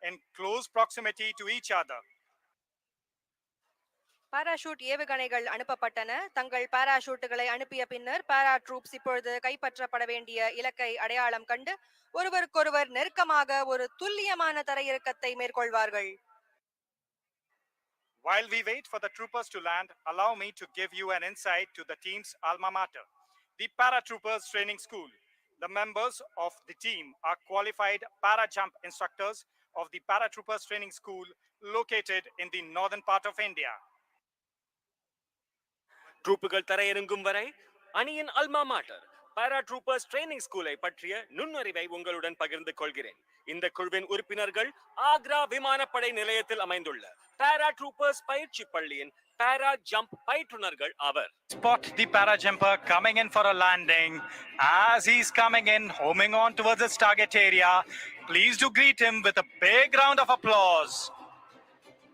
in close proximity to each other. Parachute ஏவுகணைகள் அனுப்பப்பட்டன. தங்கள் பாராஷூட்டுகளை அனுப்பிய பின்னர் பாராட்ரூப்ஸ் இப்பொழுது கைப்பற்றப்பட வேண்டிய இலக்கை அடையாளம் கண்டு ஒருவருக்கொருவர் நெருக்கமாக ஒரு துல்லியமான தரையிறக்கத்தை மேற்கொள்வார்கள். While we wait for the troopers to land, allow me to give you an insight to the team's alma mater, the Paratroopers Training School. The members of the team are qualified para-jump instructors of the Paratroopers Training School located in the northern part of India. ட்ரூப்புகள் தரையிறங்கும் வரை அணியின் அல்மா மாட்டர் பாராட்ரூப்பர்ஸ் training ஸ்கூலை பற்றிய நுண்ணறிவை உங்களுடன் பகிர்ந்து கொள்கிறேன். இந்த குழுவின் உறுப்பினர்கள் ஆக்ரா விமானப்படை நிலையத்தில் அமைந்துள்ள பாராட்ரூப்பர்ஸ் பயிற்சி பள்ளியின் பாரா ஜம்ப் பயிற்றுனர்கள் அவர். Spot the para jumper coming in for a landing. As he's coming in, homing on towards his target area, please do greet him with a big round of applause.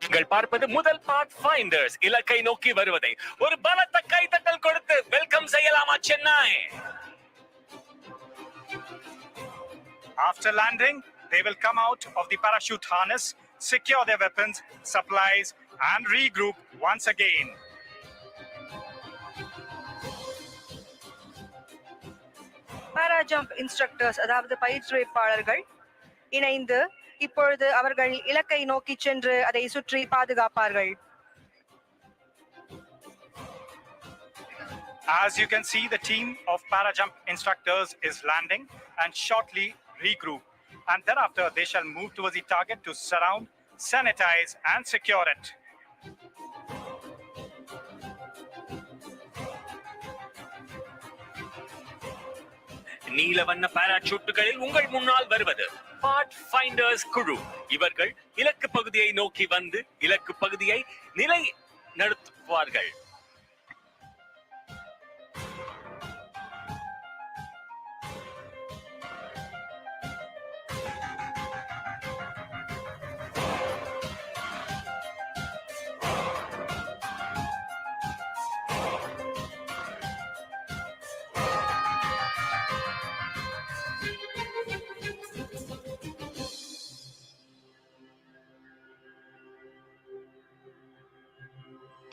நீங்கள் பார்ப்பது முதல் பார்ட் ஃபைண்டர்ஸ் இலக்கை நோக்கி வருவதை ஒரு பலத்த கைதட்டல் கொடுத்து welcome செய்யலாமா Chennai? After landing, they will come out of the parachute harness, secure their weapons, supplies, and regroup once again. Para jump instructors அதாவது பயிற்றுவிப்பாளர்கள் இணைந்து இப்பொழுது அவர்கள் இலக்கை நோக்கி சென்று அதை சுற்றி பாதுகாப்பார்கள். As you can see, the team of para jump instructors is landing and shortly regroup, and thereafter they shall move towards the target to surround, sanitize, and secure it. நீலவண்ண பாராசூட்டுகளில் உங்கள் முன்னால் வருவது பார்ட் ஃபைண்டர்ஸ் குழு. இவர்கள் இலக்கு பகுதியை நோக்கி வந்து இலக்கு பகுதியை நிலை நடத்துவார்கள்.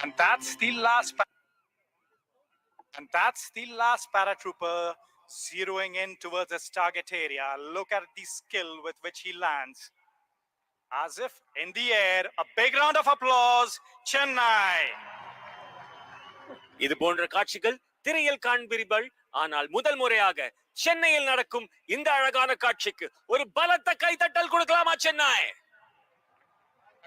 And that's the last paratrooper zeroing in towards his target area. Look at the skill with which he lands. As if in the air, a big round of applause, Chennai. இது போன்ற காட்சிகள் திரையில் காண்பீர்கள். ஆனால் முதல் முறையாக சென்னையில் நடக்கும் இந்த அழகான காட்சிக்கு ஒரு பலத்த கைதட்டல் கொடுக்கலாமா Chennai?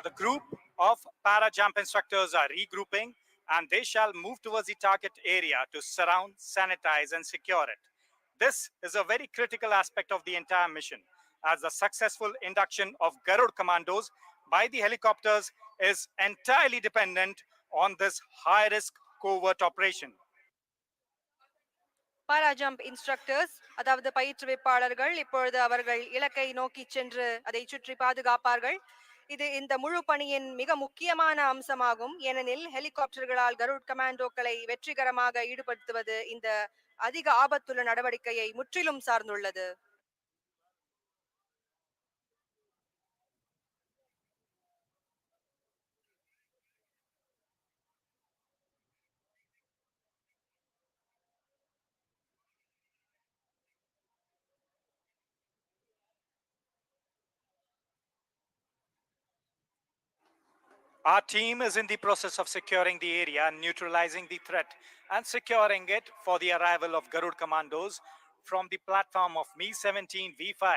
The group of para jump instructors are regrouping and they shall move towards the target area to surround, sanitize, and secure it. This is a very critical aspect of the entire mission, as the successful induction of Garud Commandos by the helicopters is entirely dependent on this high-risk covert operation. Para jump instructors அதாவது பயிற்றுவிப்பாளர்கள் இப்பொழுது அவர்கள் இலக்கை நோக்கி சென்று அதை சுற்றி பாதுகாப்பார்கள். இது இந்த முழு பணியின் மிக முக்கியமான அம்சமாகும். ஏனெனில் ஹெலிகாப்டர்களால் கருட் கமாண்டோக்களை வெற்றிகரமாக ஈடுபடுத்துவது இந்த அதிக ஆபத்துள்ள நடவடிக்கையை முற்றிலும் சார்ந்துள்ளது. Our team is in the process of securing the area, neutralizing the threat, and securing it for the arrival of Garud Commandos from the platform of Mi-17 V5.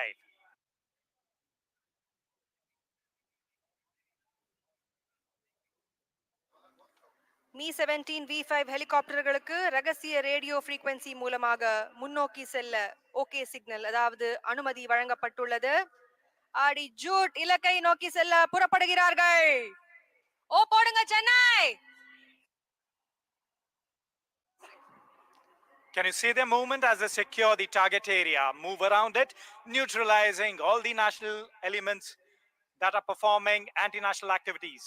Mi-17 V5 ஹெலிகாப்டர்களுக்கு ரகசிய ரேடியோ ஃப்ரீக்வன்சி மூலமாக முன்னோக்கி செல்ல okay signal அதாவது அனுமதி வழங்கப்பட்டுள்ளது. ஆடி Jude இலக்கை நோக்கி செல்ல புறப்படுகிறார்கள். ஓ போடுங்க Chennai. Can you see their movement as they secure the target area, move around it, neutralizing all the national elements that are performing anti-national activities?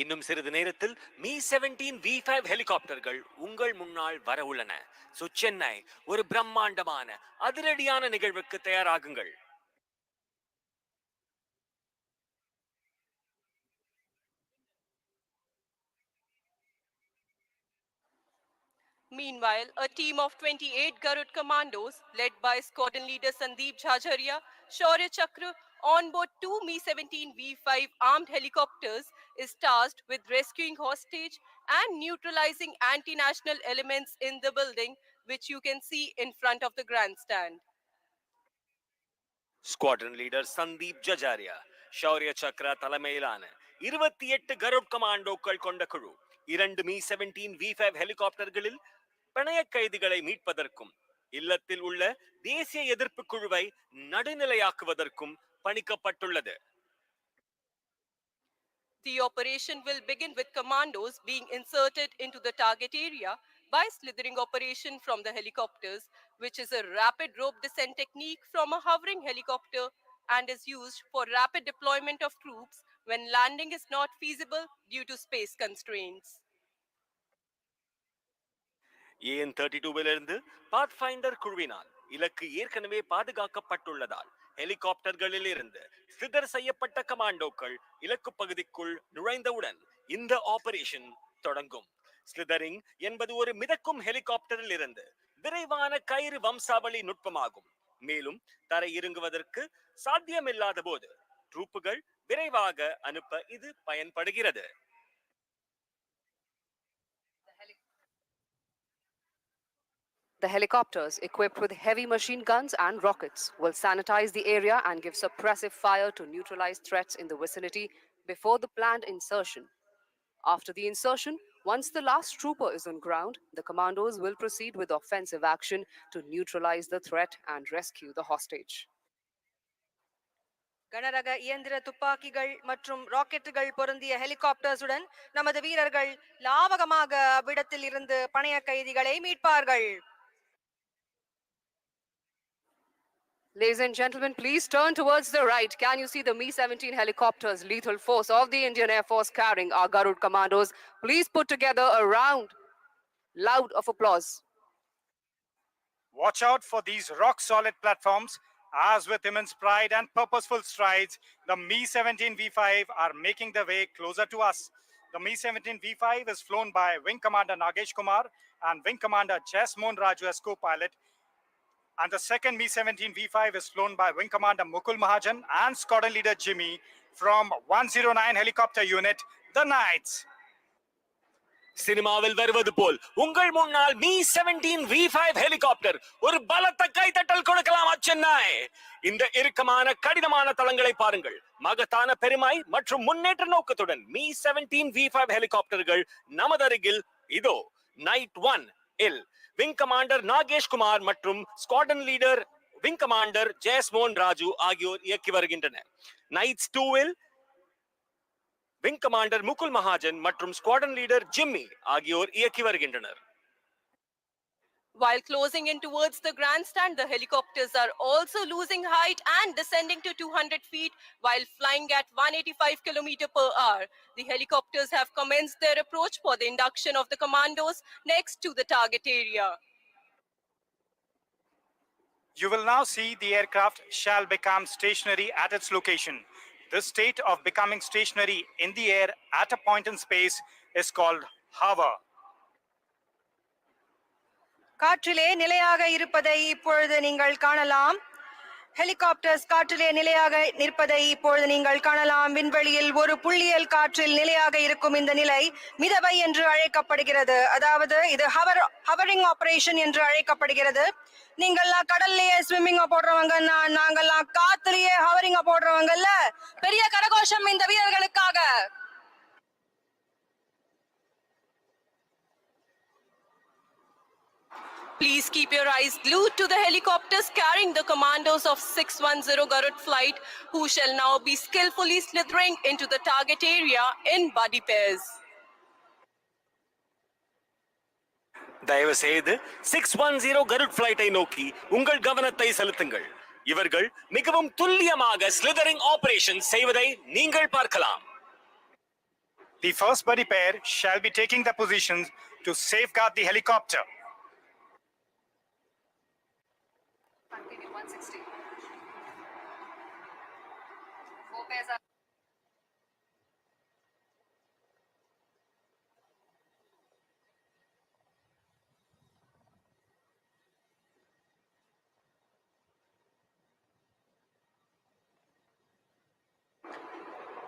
இன்னும் சிறிது நேரத்தில் மீ 17 V5 ஹெலிகாப்டர்கள் உங்கள் முன்னால் வர உள்ளன. சென்னை ஒரு பிரம்மாண்டமான அதிரடியான நிகழ்வுக்கு தயாராகுங்கள். Meanwhile, a team of 28 Garud Commandos, led by Squadron Leader Sandeep Jhajaria, Shaurya Chakra, on board two Mi-17 V5 armed helicopters, is tasked with rescuing hostage and neutralizing anti-national elements in the building, which you can see in front of the grandstand. Squadron leader Sandeep Jajharia, Shaurya Chakra தலைமையிலான 28 கருட் கமாண்டோக்கள் கொண்ட குழு 2 Mi-17 V5 ஹெலிகாப்டர்களில் பிணைய கைதிகளை மீட்பதற்கும் இல்லத்தில் உள்ள தேசிய எதிர்ப்பு குழுவை நடுநிலையாக்குவதற்கும் பணிக்கப்பட்டுள்ளது. The operation will begin with commandos being inserted into the target area by slithering operation from the helicopters, which is a rapid rope descent technique from a hovering helicopter and is used for rapid deployment of troops when landing is not feasible due to space constraints. AN-32 pathfinder குழுவினால் இலக்கு ஏற்கனவே பாதுகாக்கப்பட்டுள்ளதால் ஹெலிகாப்டர்களில் இருந்து slither செய்யப்பட்ட கமாண்டோக்கள் இலக்கு பகுதிக்குள் நுழைந்தவுடன் இந்த operation தொடங்கும். ஸ்லிதரிங் என்பது ஒரு மிதக்கும் ஹெலிகாப்டரில் இருந்து விரைவான கயிறு வம்சாவளி நுட்பமாகும். மேலும் தரை இறங்குவதற்கு சாத்தியமில்லாத போது ட்ரூப்புகள் விரைவாக அனுப்ப இது பயன்படுகிறது. The helicopters, equipped with heavy machine guns and rockets, will sanitize the area and give suppressive fire to neutralize threats in the vicinity before the planned insertion. After the insertion, once the last trooper is on ground, the commandos will proceed with offensive action to neutralize the threat and rescue the hostage. கனரக இயந்திர துப்பாக்கிகள் மற்றும் ராக்கெட்டுகள் பொருந்திய ஹெலிகாப்டர்ஸுடன் நமது வீரர்கள் லாவகமாக அவ்விடத்தில் இருந்து பணைய கைதிகளை மீட்பார்கள். Ladies and gentlemen, please turn towards the right. Can you see the Mi-17 helicopters, lethal force of the Indian Air Force carrying our Garud Commandos? Please put together a round, loud of applause. Watch out for these rock-solid platforms. As with immense pride and purposeful strides, the Mi-17 V5 are making their way closer to us. The Mi-17 V5 is flown by Wing Commander Nagesh Kumar and Wing Commander Jasmone Raju as co-pilot. And the second Mi-17 V5 is flown by Wing Commander Mukul Mahajan and Squadron Leader Jimmy from 109 Helicopter Unit, the Knights. சினிமாவில் வருவது போல் உங்கள் முன்னால் Mi-17 V5 helicopter ஒரு பலத்த கைதட்டல் கொடுக்கலாம் சென்னை. இந்த இறுக்கமான கடினமான தளங்களை பாருங்கள். மகத்தான பெருமை மற்றும் முன்னேற்ற நோக்கத்துடன் Mi-17 V5 ஹெலிகாப்டர்கள் நமது அருகில் இதோ. நைட் 1 இல் விங் கமாண்டர் நாகேஷ் குமார் மற்றும் squadron leader wing commander Jaismon Raju ஆகியோர் இயக்கி வருகின்றனர். நைட்ஸ் 2 இல் விங் கமாண்டர் முகுல் மகாஜன் மற்றும் ஸ்குவாட்ரன் லீடர் ஜிம்மி ஆகியோர் இயக்கி வருகின்றனர். While closing in towards the grandstand, the helicopters are also losing height and descending to 200 feet while flying at 185 km per hour. The helicopters have commenced their approach for the induction of the commandos next to the target area. You will now see the aircraft shall become stationary at its location. This state of becoming stationary in the air at a point in space is called hover. காற்றிலே நிலையாக இருப்பதை இப்பொழுது நீங்கள் காணலாம். Helicopters காற்றிலே நிலையாக நிற்பதை இப்பொழுது நீங்கள் காணலாம். விண்வெளியில் ஒரு புள்ளியல் காற்றில் நிலையாக இருக்கும் இந்த நிலை மிதவை என்று அழைக்கப்படுகிறது. அதாவது இது ஹவரிங் ஆபரேஷன் என்று அழைக்கப்படுகிறது. நீங்கள்லாம் கடல்லையே ஸ்விம்மிங்க போடுறவங்க, நாங்கள்லாம் காத்துலயே ஹவரிங்க போடுறவங்கல்ல. பெரிய கரகோஷம் இந்த வீரர்களுக்காக. Please keep your eyes glued to the helicopters carrying the commandos of 610 Garud flight, who shall now be skillfully slithering into the target area in buddy pairs. தயவு செய்து 610 கருட் ஃபிளைட்டை நோக்கி உங்கள் கவனத்தை செலுத்துங்கள். இவர்கள் மிகவும் துல்லியமாக ஸ்லிதரிங் ஆபரேஷன் செய்வதை நீங்கள் பார்க்கலாம். The first buddy pair shall be taking their positions to safeguard the helicopter. Continue 160. 4 pairs are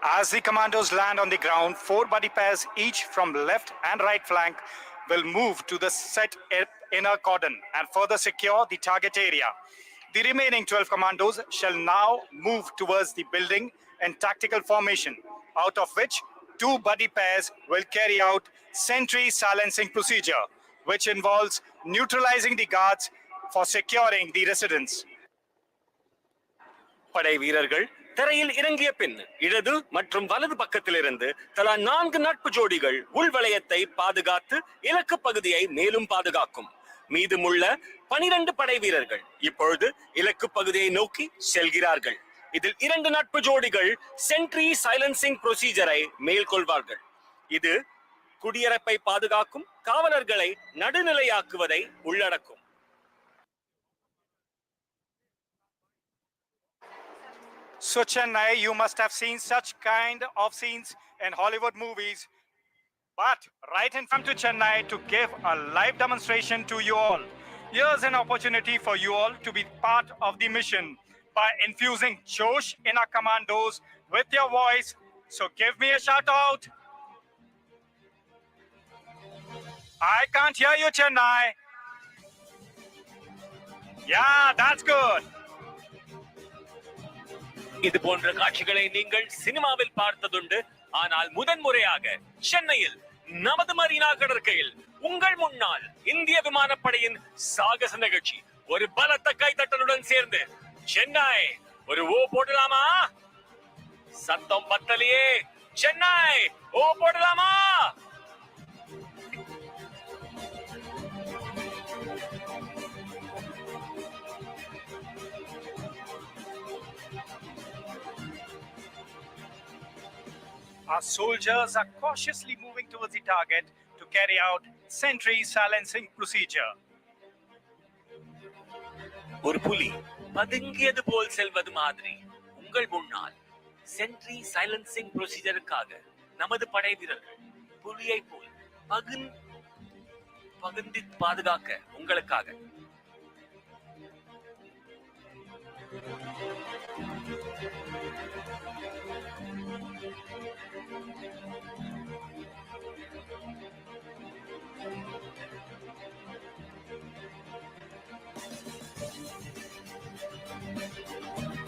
As the commandos land on the ground, 4 buddy pairs, each from left and right flank, will move to the set inner cordon and further secure the target area. The remaining 12 commandos shall now move towards the building in tactical formation, out of which 2 buddy pairs will carry out sentry silencing procedure, which involves neutralizing the guards for securing the residence. படை வீரர்கள் தரையில் இறங்கிய பின் இடது மற்றும் வலது பக்கத்திலிருந்து தலா 4 நட்பு ஜோடிகள் உள்வளையத்தை பாதுகாத்து இலக்கு பகுதியை மேலும் பாதுகாக்கும். மீதமுள்ள 12 படை வீரர்கள் இப்பொழுது இலக்கு பகுதியை நோக்கி செல்கிறார்கள். இதில் 2 நட்பு ஜோடிகள் சென்ட்ரி சைலன்சிங் ப்ரொசீஜரை மேற்கொள்வார்கள். இது குடியரப்பை பாதுகாக்கும் காவலர்களை நடுநிலையாக்குவதை உள்ளடக்கும். So Chennai, you must have seen such kind of scenes in Hollywood movies. But right in front to Chennai to give a live demonstration to you all. Here's an opportunity for you all to be part of the mission by infusing Josh in our commandos with your voice. So give me a shout out. I can't hear you, Chennai. Yeah, that's good. இது போன்ற காட்சிகளை நீங்கள் சினிமாவில் பார்த்ததுண்டு. ஆனால் முதன்முறையாக சென்னையில் நமது Marina கடற்கையில் உங்கள் முன்னால் இந்திய விமானப்படையின் சாகச நிகழ்ச்சி ஒரு பலத்த கைத்தட்டலுடன் சேர்ந்து சென்னை ஒரு ஓ போடலாமா? சத்தம் பத்தலையே. சென்னை ஓ போடலாமா? Our soldiers are cautiously moving towards the target to carry out sentry silencing procedure. ஒரு புலி பதுங்கியது போல் செல்வது மாதிரி உங்கள் முன்னால் சென்ட்ரி சைலன்சிங் ப்ரொசீஜருக்காக நமது படை வீரர்கள் புலியை போல் பகுந்து பாதுகாக்க உங்களுக்காக.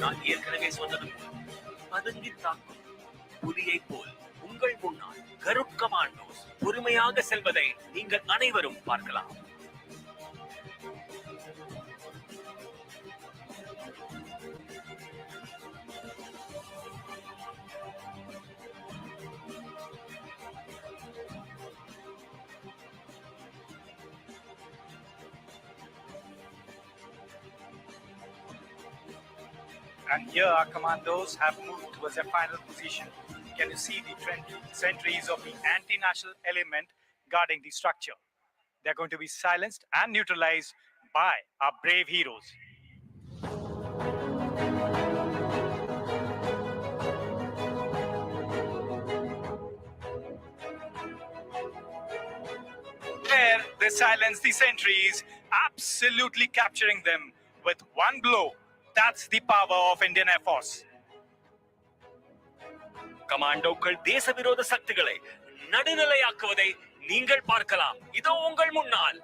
நான் ஏற்கனவே சொன்னது பதுங்கி தாக்கும் புலியை போல் உங்கள் முன்னால் கருட் கமாண்டோஸ் பொறுமையாக செல்வதை நீங்கள் அனைவரும் பார்க்கலாம். And here our commandos have moved towards their final position. Can you see the sentries of the anti-national element guarding the structure? They're going to be silenced and neutralized by our brave heroes. There they silence the sentries, absolutely capturing them with one blow. That's the power of Indian Air Force. கமாண்டோக்கள் தேச விரோத சக்திகளை நடுநிலையாக்குவதை நீங்கள் பார்க்கலாம். இதோ உங்கள் முன்னால்.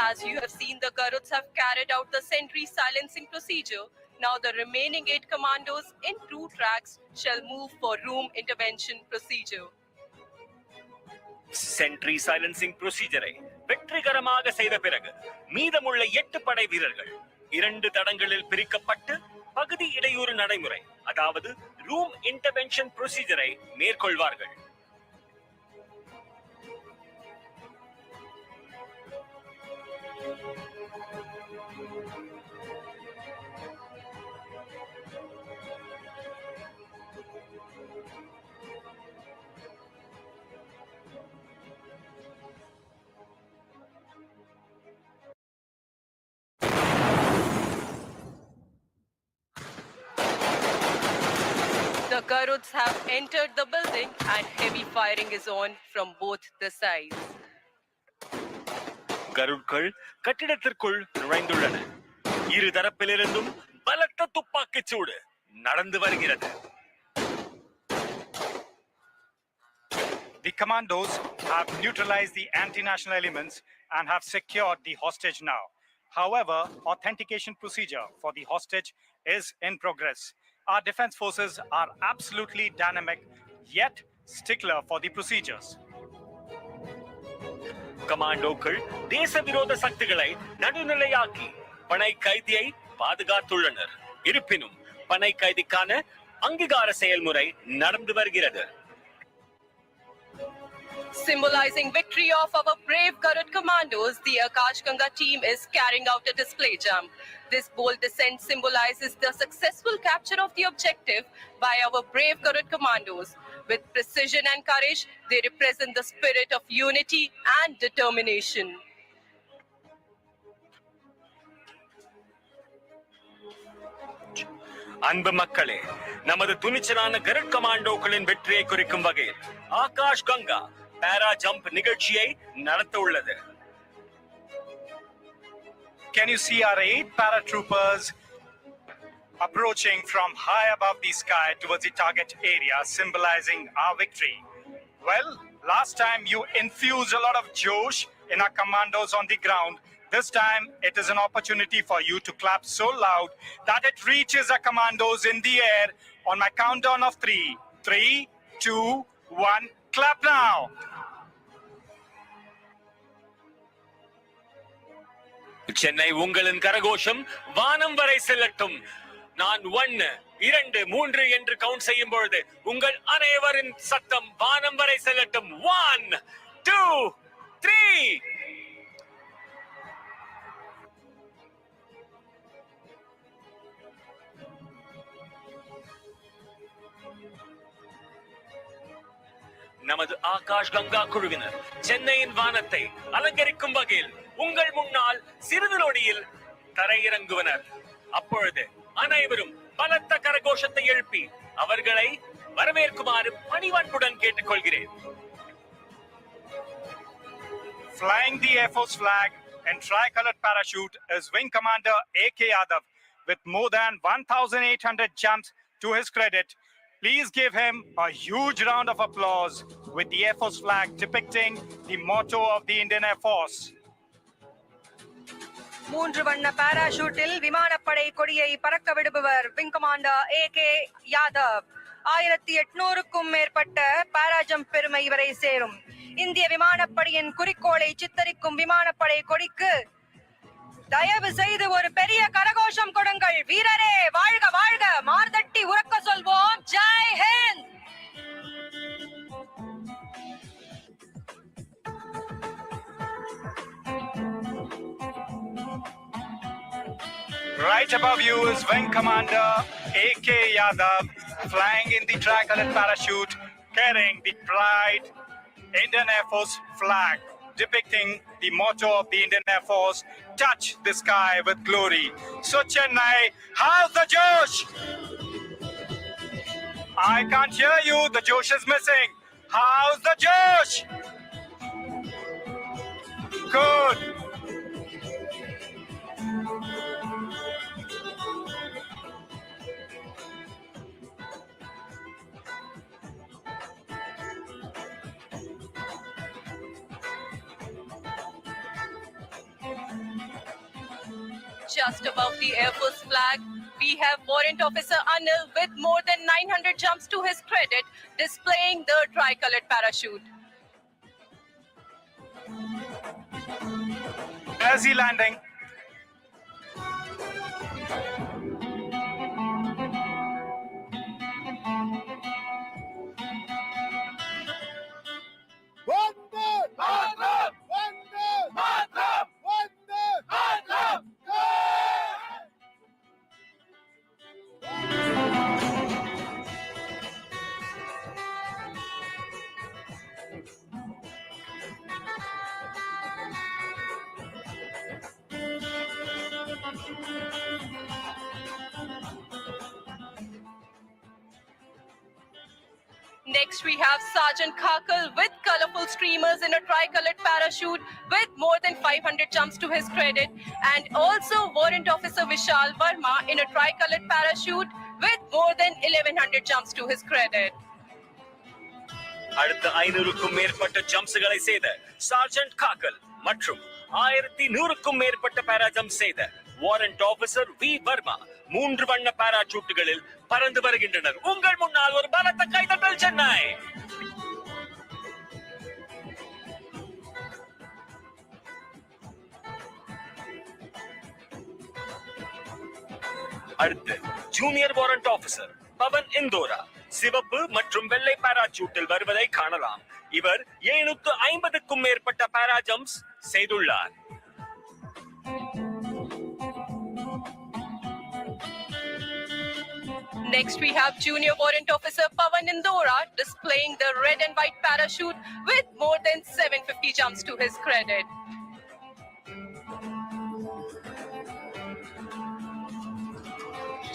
As you have seen, the Garuds have carried out the sentry silencing procedure. Now the remaining 8 commandos in 2 tracks shall move for room intervention procedure. Sentry silencing ப்ரொசீஜரை வெற்றிகரமாக செய்த பிறகு மீதமுள்ள 8 படை வீரர்கள் 2 தடங்களில் பிரிக்கப்பட்டு பகுதி இடையூறு நடைமுறை, அதாவது ரூம் இன்டர்வென்ஷன் ப்ரொசீஜரை மேற்கொள்வார்கள். Garuds have entered the building and heavy firing is on from both the sides. கருட்கள் கட்டிடத்திற்குள் நுழைந்துள்ளன. இரு தரப்பிலிருந்தும் பலத்த துப்பாக்கிச் சூடு நடந்து வருகிறது. The commandos have neutralized the anti-national elements and have secured the hostage now. However, authentication procedure for the hostage is in progress. Our defense forces are absolutely dynamic, yet stickler for the procedures. கமாண்டோக்கள் தேச விரோத சக்திகளை நடுநிலையாக்கி பனை கைதியை பாதுகாத்துள்ளனர். இருப்பினும் பனை கைதிக்கான அங்கீகார செயல்முறை நடந்து வருகிறது. Symbolizing victory of our brave Garud commandos, the Akash Ganga team is carrying out a display jump. This bold descent symbolizes the successful capture of the objective by our brave Garud commandos. With precision and courage, they represent the spirit of unity and determination. அன்பு மக்களே, நமது துணிச்சலான கருட் கமாண்டோக்களின் வெற்றியை குறிக்கும் வகையில் ஆகாஷ் கங்கா பாரா jump நிகழ்ச்சியை நடத்த உள்ளது. Can you see our 8 paratroopers approaching from high above the sky towards the target area, symbolizing our victory? Well, last time you infused a lot of josh in our commandos on the ground. This time, it is an opportunity for you to clap so loud that it reaches our commandos in the air on my countdown of 3. 3, 2, 1, clap now! Chennai உங்களின் கரகோஷம் வானம் வரை செல்லட்டும். நான் 1, 2, 3 என்று count செய்யும் பொழுது உங்கள் அனைவரின் சத்தம் வானம் வரை செல்லட்டும். 1, 2, 3. நமது ஆகாஷ் கங்கா குழுவினர் சென்னையின் வானத்தை அலங்கரிக்கும் வகையில் உங்கள் முன்னால் சிறிது நொடியில் தரையிறங்குவனர். அப்பொழுது அனைவரும் பலத்த கரகோஷத்தை எழுப்பி அவர்களை வரவேற்குமாறு பணிவன்புடன் கேட்டுக்கொள்கிறேன். Flying the Air Force flag and tricolored parachute is Wing Commander A.K. Yadav with more than 1,800 jumps to his credit. Please give him a huge round of applause with the Air Force flag depicting the motto of the Indian Air Force. 3 வண்ண பாராஷூட்டில் விமானப்படை கொடியை பறக்க விடுபவர் wing commander A.K. Yadav. 1800க்கும் மேற்பட்ட பாராஜம்ப் பெருமை இவரை சேரும். இந்திய விமானப்படையின் குறிக்கோளை சித்தரிக்கும் விமானப்படை கொடிக்கு தயவு செய்து ஒரு பெரிய கரகோஷம் கொடுங்கள். வீரரே வாழ்க வாழ்க, மார்தட்டி உறக்க சொல்வோம், Jai Hind. Right above you is Wing Commander A.K. Yadav flying in the tricolored parachute, carrying the Pride Indian Air Force flag, depicting the motto of the Indian Air Force, touch the sky with glory. So Chennai, how's the Josh? I can't hear you, the Josh is missing. How's the Josh? Good. Just above the Air Force flag, we have Warrant Officer Anil with more than 900 jumps to his credit, displaying the tricolored parachute. Where's he landing? Next, we have Sergeant Kakal with colorful streamers in a tricolored parachute with more than 500 jumps to his credit, and also Warrant Officer Vishal Verma in a tricolored parachute with more than 1100 jumps to his credit. அடுத்த 500க்கும் மேற்பட்ட ஜம்ப்ஸ்களை செய்த sergeant Gaggal மற்றும் 1100க்கும் மேற்பட்ட பாரா jump செய்த warrant officer we Verma 3 வண்ண பாராசூட்டுகளில் பறந்து வருகின்றனர். உங்கள் முன்னால் ஒரு பலத்த கைதட்டல் சென்னை. அடுத்து ஜூனியர் வாரண்ட் ஆபீசர் பவன் இந்தோரா சிவப்பு மற்றும் வெள்ளை பாராசூட்டில் வருவதை காணலாம். இவர் 750க்கும் மேற்பட்ட பாரா ஜம்ப்ஸ் செய்துள்ளார். Next, we have Junior Warrant Officer Pavan Indora displaying the red and white parachute with more than 750 jumps to his credit.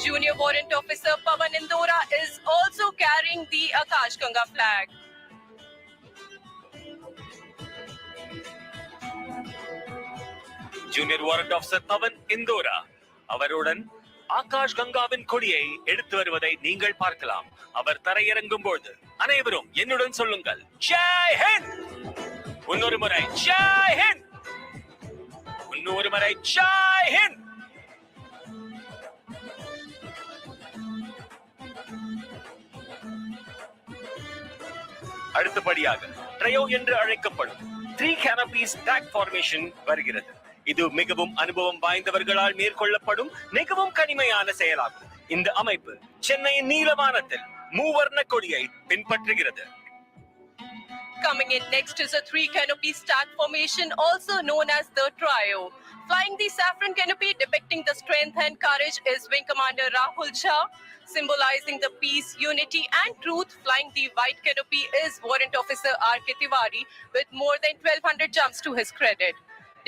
Junior Warrant Officer Pavan Indora is also carrying the Akash Ganga flag. Junior warrant officer Pavan Indora அவருடன் ஆகாஷ் கங்காவின் கொடியை எடுத்து வருவதை நீங்கள் பார்க்கலாம். அவர் தரையிறங்கும் போது அனைவரும் என்னுடன் சொல்லுங்கள், ஜெய் ஹிந்த். இன்னொரு முறை ஜெய் ஹிந்த். இன்னொரு முறை ஜெய் ஹிந்த். அடுத்தபடியாக ட்ரையோ என்று அழைக்கப்படும் 3 canopies stack formation வருகிறது. இது மிகவும் அனுபவம் வாய்ந்தவர்களால் மேற்கொள்ளப்படும் மிகவும் கனிமையான செயலாகும். இந்த அமைப்பு சென்னையின் நீலவானத்தில் மூவர்ண கொடியை பின்பற்றுகிறது. Coming in next is a 3 canopy stack formation, also known as the trio. Flying the saffron canopy depicting the strength and courage is Wing Commander Rahul Jha. Symbolizing the peace, unity and truth, flying the white canopy is Warrant Officer R.K. Tiwari with more than 1200 jumps to his credit.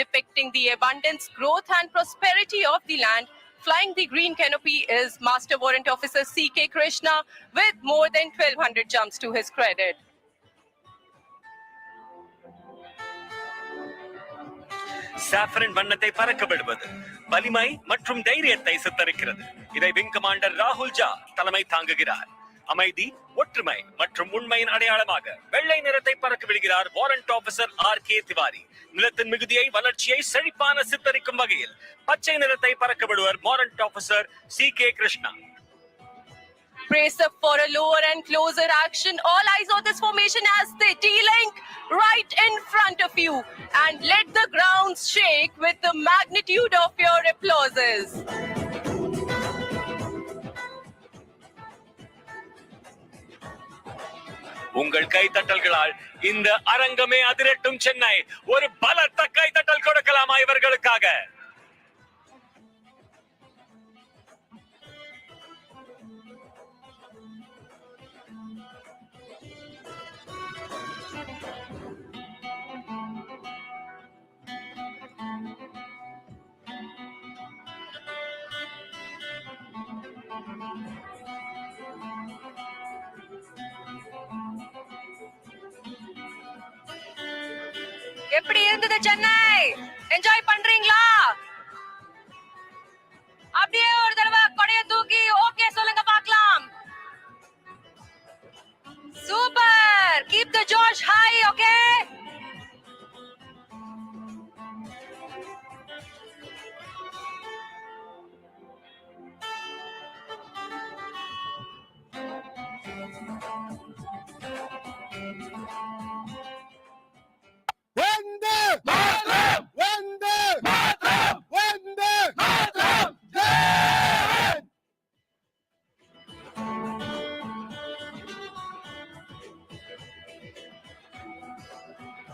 Depicting the abundance, growth and prosperity of the land, flying the green canopy is Master Warrant Officer C.K. Krishna with more than 1200 jumps to his credit. Saffron வண்ணத்தை பறக்க விடுவது வலிமை மற்றும் தைரியத்தை சித்தரிக்கிறது. இதை wing commander ராகுல் ஜா தலைமை தாங்குகிறார். அமைதி, ஒற்றுமை மற்றும் உண்மையின் அடையாளமாக வெள்ளை நிறத்தை பறக்க விடுகிறார் வாரண்ட் ஆபீசர் R.K. திவாரி. நிலத்தின் மிகுதியை, வளர்ச்சியை, செழிப்பான சித்தரிக்கும் வகையில் பச்சை நிறத்தை பறக்க விடுவர் warrant officer C.K. Krishna. Brace up for a lower and closer action. All eyes on this formation as they D-link right in front of you. And let the ground shake with the magnitude of your applauses. உங்கள் கைத்தட்டல்களால் இந்த அரங்கமே அதிரட்டும். சென்னை ஒரு பலத்த கைத்தட்டல் கொடுக்கலாமா இவர்களுக்காக? எப்படி இருந்தது Chennai? Enjoy பண்றீங்களா? அப்படியே ஒரு தடவை கொடைய தூக்கி ஓகே சொல்லுங்க பார்க்கலாம். Super. Keep the Josh high. Okay,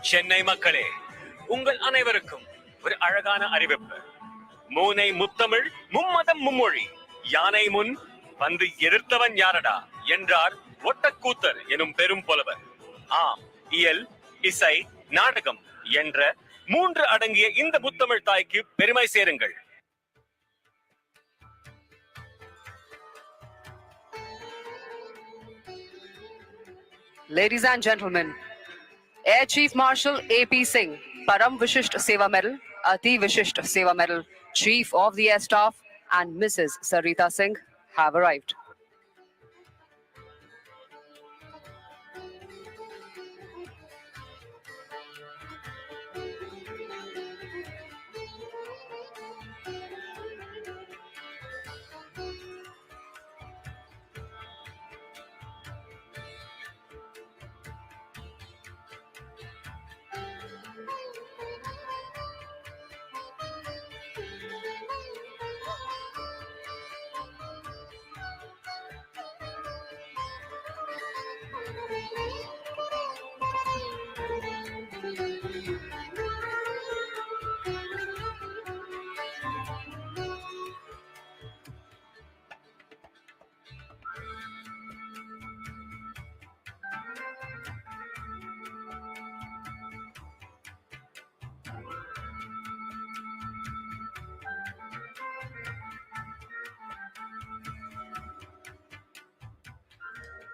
Chennai மக்களே, உங்கள் அனைவருக்கும் ஒரு அழகான அறிவிப்பு. மூனை முத்தமிழ், மும்மதம் மும்மொழி, யானை முன் வந்து எதிர்த்தவன் யாரடா என்றார் ஒட்டக்கூத்தர் எனும் பெரும் புலவர். ஆம், இயல், இசை, நாடகம் என்ற 3 அடங்கிய இந்த முத்தமிழ் தாய்க்கு பெருமை சேருங்கள். Ladies and gentlemen, Air Chief Marshal A.P. Singh, Param Vishisht Seva Medal, Ati Vishisht Seva Medal, Chief of the Air Staff, and Mrs. Sarita Singh have arrived.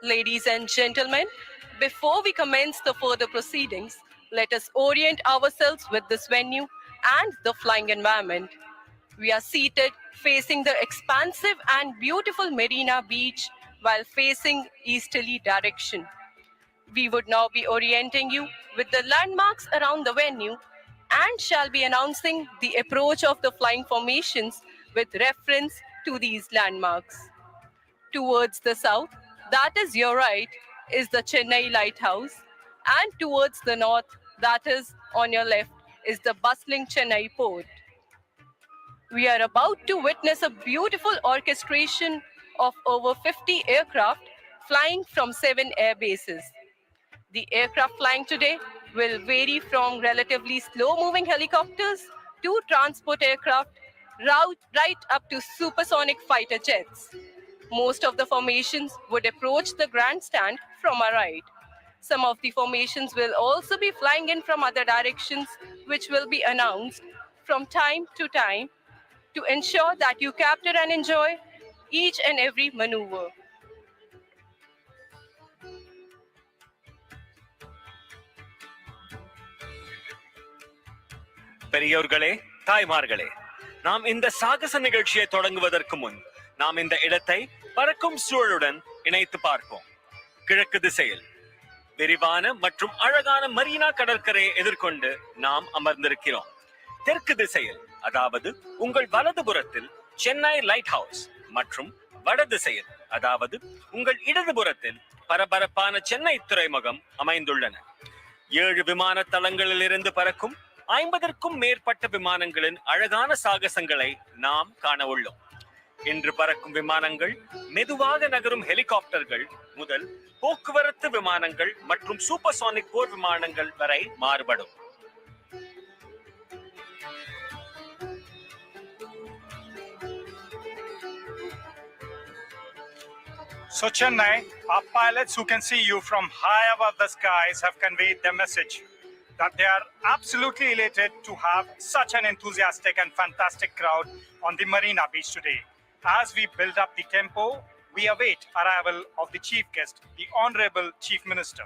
Ladies and gentlemen, before we commence the further proceedings, let us orient ourselves with this venue and the flying environment. We are seated facing the expansive and beautiful Marina Beach while facing easterly direction. We would now be orienting you with the landmarks around the venue and shall be announcing the approach of the flying formations with reference to these landmarks. Towards the south, that is your right, is the Chennai lighthouse, and towards the north, that is on your left, is the bustling Chennai port. We are about to witness a beautiful orchestration of over 50 aircraft flying from 7 air bases. The aircraft flying today will vary from relatively slow-moving helicopters to transport aircraft, right up to supersonic fighter jets. Most of the formations would approach the grandstand from our right. Some of the formations will also be flying in from other directions, which will be announced from time to time to ensure that you capture and enjoy each and every maneuver. பெரியோர்களே, தாய்மார்களே, நாம் இந்த சாகச நிகழ்ச்சியை தொடங்குவதற்கு முன் நாம் இந்த இடத்தை பறக்கும் சூழலுடன் இணைத்து பார்ப்போம். கிழக்கு திசையில் விரிவான மற்றும் அழகான மரீனா கடற்கரையை எதிர்கொண்டு நாம் அமர்ந்திருக்கிறோம். தெற்கு திசையில், அதாவது உங்கள் வலதுபுறத்தில் சென்னை லைட் ஹவுஸ் மற்றும் வட திசையில், அதாவது உங்கள் இடதுபுறத்தில் பரபரப்பான சென்னை துறைமுகம் அமைந்துள்ளன. 7 விமான தளங்களிலிருந்து பறக்கும் 50க்கும் மேற்பட்ட விமானங்களின் அழகான சாகசங்களை நாம் காண உள்ளோம். இன்று பறக்கும் விமானங்கள் மெதுவாக நகரும் ஹெலிகாப்டர்கள் முதல் போக்குவரத்து விமானங்கள் மற்றும் சூப்பர்சானிக் போர் விமானங்கள் வரை மாறுபடும். So Chennai, our pilots who can see you from high above the skies have conveyed their message that they are absolutely elated to have such an enthusiastic and fantastic crowd on the Marina Beach today. As we build up the tempo, we await arrival of the chief guest, the Honorable Chief Minister.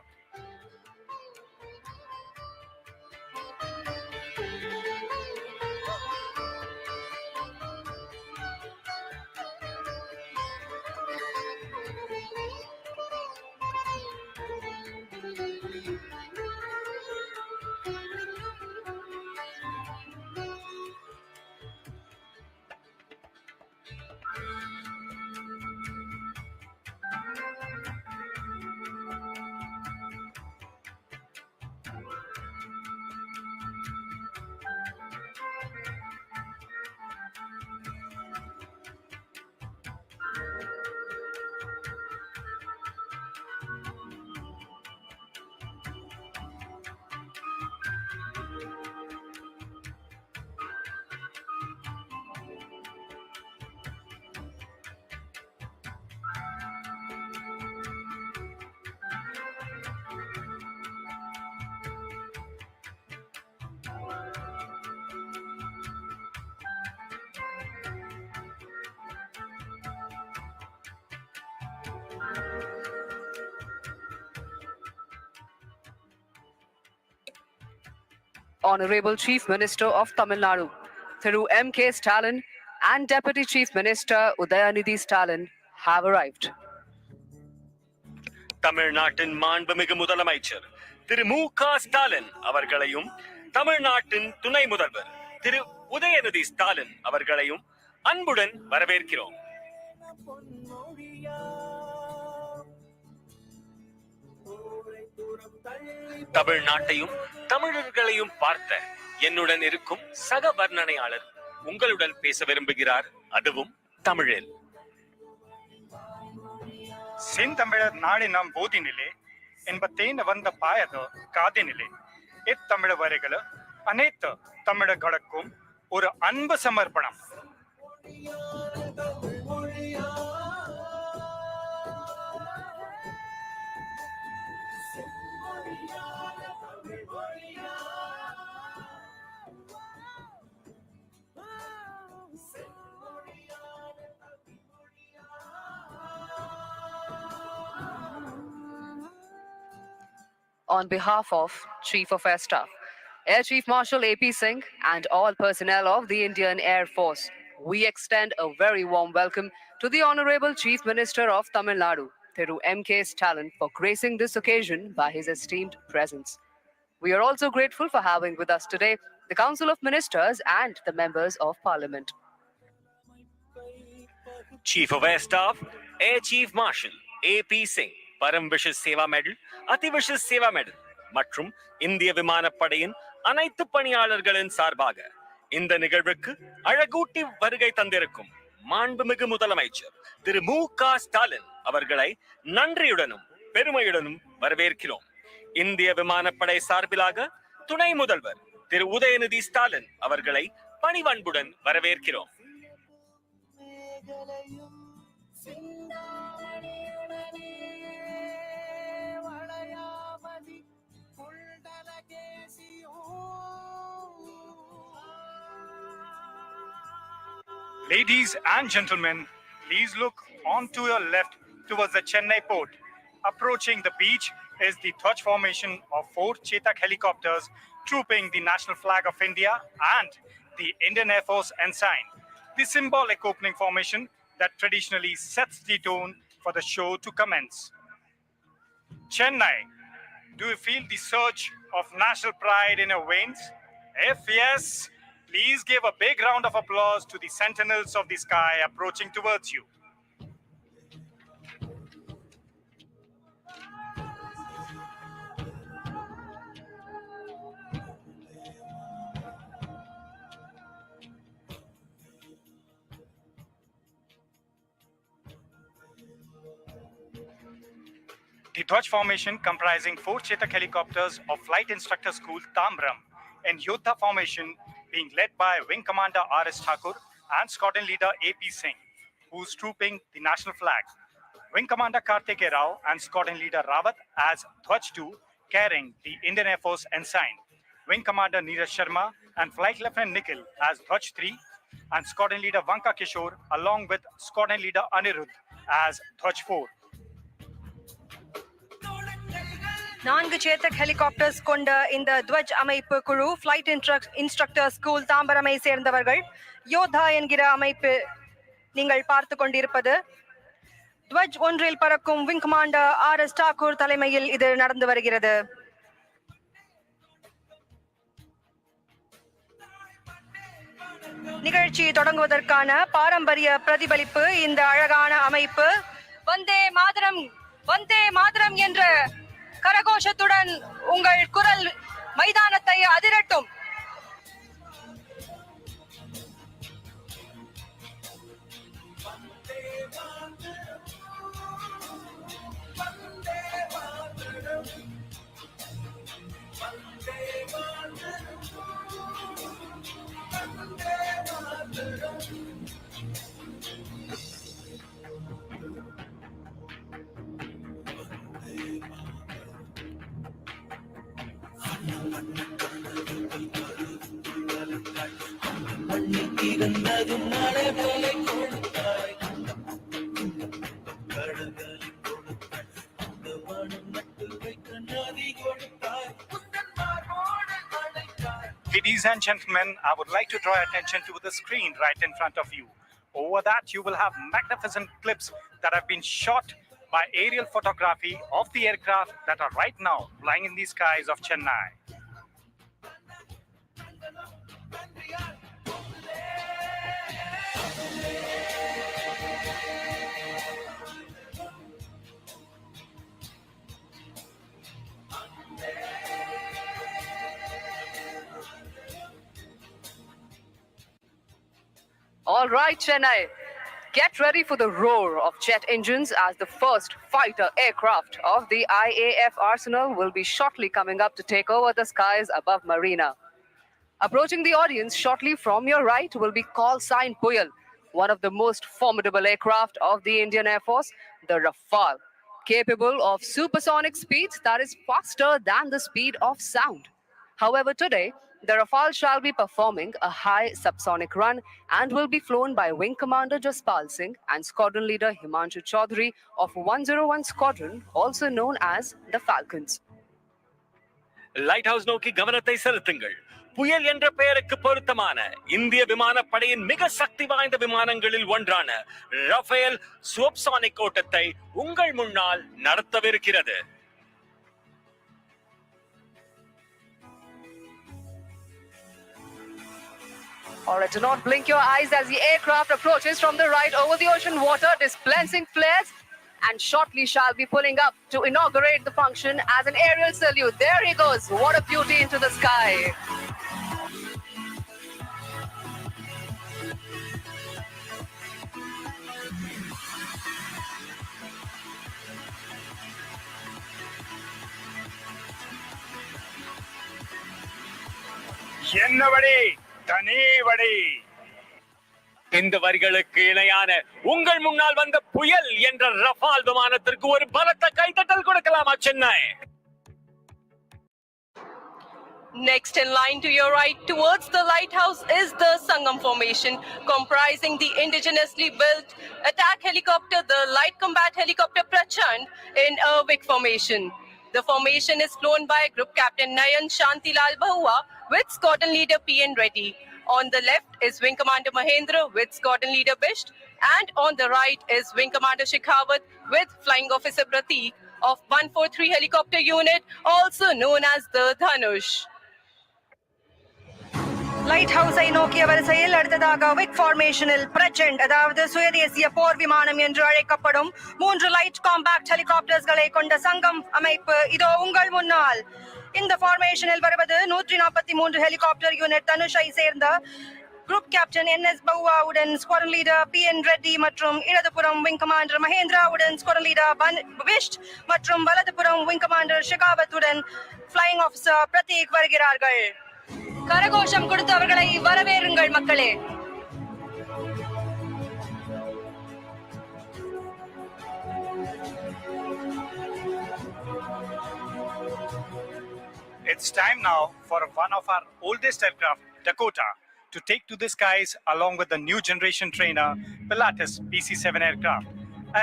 Honorable Chief Minister of Tamil Nadu, Thiru M.K. Stalin, and Deputy Chief Minister Udayanidhi Stalin have arrived. தமிழ்நாட்டின் மாண்புமிகு முதலமைச்சர் திரு மு க ஸ்டாலின் அவர்களையும் தமிழ்நாட்டின் துணை முதல்வர் திரு உதயநிதி ஸ்டாலின் அவர்களையும் அன்புடன் வரவேற்கிறோம். தமிழ்நாட்டையும் தமிழர்களையும் பார்த்த என்னுடன் இருக்கும் சக வர்ணனையாளர் உங்களுடன் பேச விரும்புகிறார், அதுவும் தமிழில். செந்தமிழர் நாடினம் போதினிலே என்பத்தேன் வந்த பாயது காதினிலே இத்தமிழ வரைகள அனைத்து தமிழர்களுக்கும் ஒரு அன்பு சமர்ப்பணம். On behalf of Chief of Air Staff, Air Chief Marshal A.P. Singh, and all personnel of the Indian Air Force, we extend a very warm welcome to the Honorable Chief Minister of Tamil Nadu, Thiru M.K. Stalin, for gracing this occasion by his esteemed presence. We are also grateful for having with us today the Council of Ministers and the members of Parliament. Chief of Air Staff, Air Chief Marshal A.P. Singh, Param Vishisht Seva medal, Ati Vishisht Seva medal மற்றும் இந்திய விமானப்படையின் அனைத்து பணியாளர்களின் சார்பாக இந்த நிகழ்வுக்கு அழகூட்டி வருகை தந்திருக்கும் மாண்புமிகு முதலமைச்சர் திரு மு க ஸ்டாலின் அவர்களை நன்றியுடனும் பெருமையுடனும் வரவேற்கிறோம். இந்திய விமானப்படை சார்பிலாக துணை முதல்வர் திரு உதயநிதி ஸ்டாலின் அவர்களை பணிவன்புடன் வரவேற்கிறோம். Ladies and gentlemen, please look on to your left towards the Chennai port. Approaching the beach is the Dhwaj formation of 4 Chetak helicopters trooping the national flag of India and the Indian Air Force ensign. The symbolic opening formation that traditionally sets the tone for the show to commence. Chennai, do you feel the surge of national pride in your veins? If yes, please give a big round of applause to the sentinels of the sky approaching towards you. The Dhwaj formation, comprising 4 Chetak helicopters of Flight Instructor School, Tamram, and Yodha formation being led by Wing Commander R.S. Thakur and Squadron Leader A.P. Singh, who's trooping the national flag. Wing Commander Kartike Rao and Squadron Leader Rawat as Dhwaj 2, carrying the Indian Air Force ensign. Wing Commander Neeraj Sharma and Flight Lieutenant Nikhil as Dhwaj 3, and Squadron Leader Vanka Kishore along with Squadron Leader Anirudh as Dhwaj 4. 4 Chetak helicopters கொண்ட இந்த துவஜ் அமைப்பு குழு flight instructor school தாம்பரமை சேர்ந்தவர்கள். யோதா என்கிற அமைப்பு நீங்கள் பார்த்து கொண்டிருப்பது. துவஜ் ஒன்றில் பறக்கும் விங் கமாண்டர் R.S. தாக்கூர் தலைமையில் இது நடந்து வருகிறது. நிகழ்ச்சி தொடங்குவதற்கான பாரம்பரிய பிரதிபலிப்பு இந்த அழகான அமைப்பு. வந்தே மாதரம், வந்தே மாதரம் என்ற கரகோஷத்துடன் உங்கள் குரல் மைதானத்தை அதிரட்டும். Ladies and gentlemen, I would like to draw attention to the screen right in front of you. Over that, you will have magnificent clips that have been shot by aerial photography of the aircraft that are right now flying in the skies of Chennai. All right, Chennai. Get ready for the roar of jet engines as the first fighter aircraft of the IAF arsenal will be shortly coming up to take over the skies above Marina. Approaching the audience shortly from your right will be call sign Puyal, one of the most formidable aircraft of the Indian Air Force, the Rafale, capable of supersonic speeds that is faster than the speed of sound. However, today, the Rafale shall be performing a high subsonic run and will be flown by Wing Commander Jaspal Singh and Squadron Leader Himanshu Chaudhary of 101 Squadron, also known as the Falcons. Light house நோக்கி கவனத்தை செலுத்துங்கள். புயல் என்ற பெயருக்கு பொருத்தமான இந்திய விமானப்படையின் மிக சக்தி வாய்ந்த விமானங்களில் ஒன்றான ரஃபேல் சூப்பர்சானிக் ஓட்டத்தை உங்கள் முன்னால் நடத்தவிருக்கிறது. Alright, do not blink your eyes as the aircraft approaches from the right over the ocean water, dispensing flares, and shortly shall be pulling up to inaugurate the function as an aerial salute. There he goes. What a beauty into the sky. இந்த வரிகளுக்கு இணையான உங்கள் முன்னால் வந்த புயல் என்ற Rafael விமானத்திற்கு ஒரு பலத்த கைத்தட்டல் கொடுக்கலாமா Chennai? Next in line to your right towards the lighthouse is the Sangam formation, comprising the indigenously built attack helicopter, the light combat helicopter Prachand in a Vic formation. The formation is flown by Group Captain Nayan Shantilal Bahua with Squadron Leader P.N. Reddy. On the left is Wing Commander Mahendra with Squadron Leader Bisht, and on the right is Wing Commander Shekhawat with Flying Officer Prateek of 143 Helicopter Unit, also known as the Dhanush. Light ஹவுஸை நோக்கிய வரிசையில் அடுத்ததாக விக் ஃபார்மேஷனில் பிரச்சண்ட், அதாவது சுயதேசிய போர் விமானம் என்று அழைக்கப்படும் 3 light compact ஹெலிகாப்டர்ஸ்களை கொண்ட சங்கம் அமைப்பு இதோ உங்கள் முன்னால். இந்த ஃபார்மேஷனில் வருவது 143 ஹெலிகாப்டர் யூனிட் தனுஷை சேர்ந்த குரூப் கேப்டன் என்.எஸ். பவுவாவுடன் ஸ்குவாட்ரன் லீடர் பி.என். ரெட்டி மற்றும் இடதுபுறம் விங் கமாண்டர் மகேந்திராவுடன் ஸ்குவாட்ரன் லீடர் பிஷ்ட் மற்றும் வலதுபுறம் விங் கமாண்டர் ஷெகாவத்துடன் ஃப்ளையிங் ஆஃபீஸர் பிரதீக் வருகிறார்கள். கரகோஷம் கொடுத்து அவர்களை வரவேறுங்கள் மக்களே. It's time now for one of our oldest aircraft, Dakota, to take to the skies along with the new generation trainer, Pilatus PC-7 aircraft.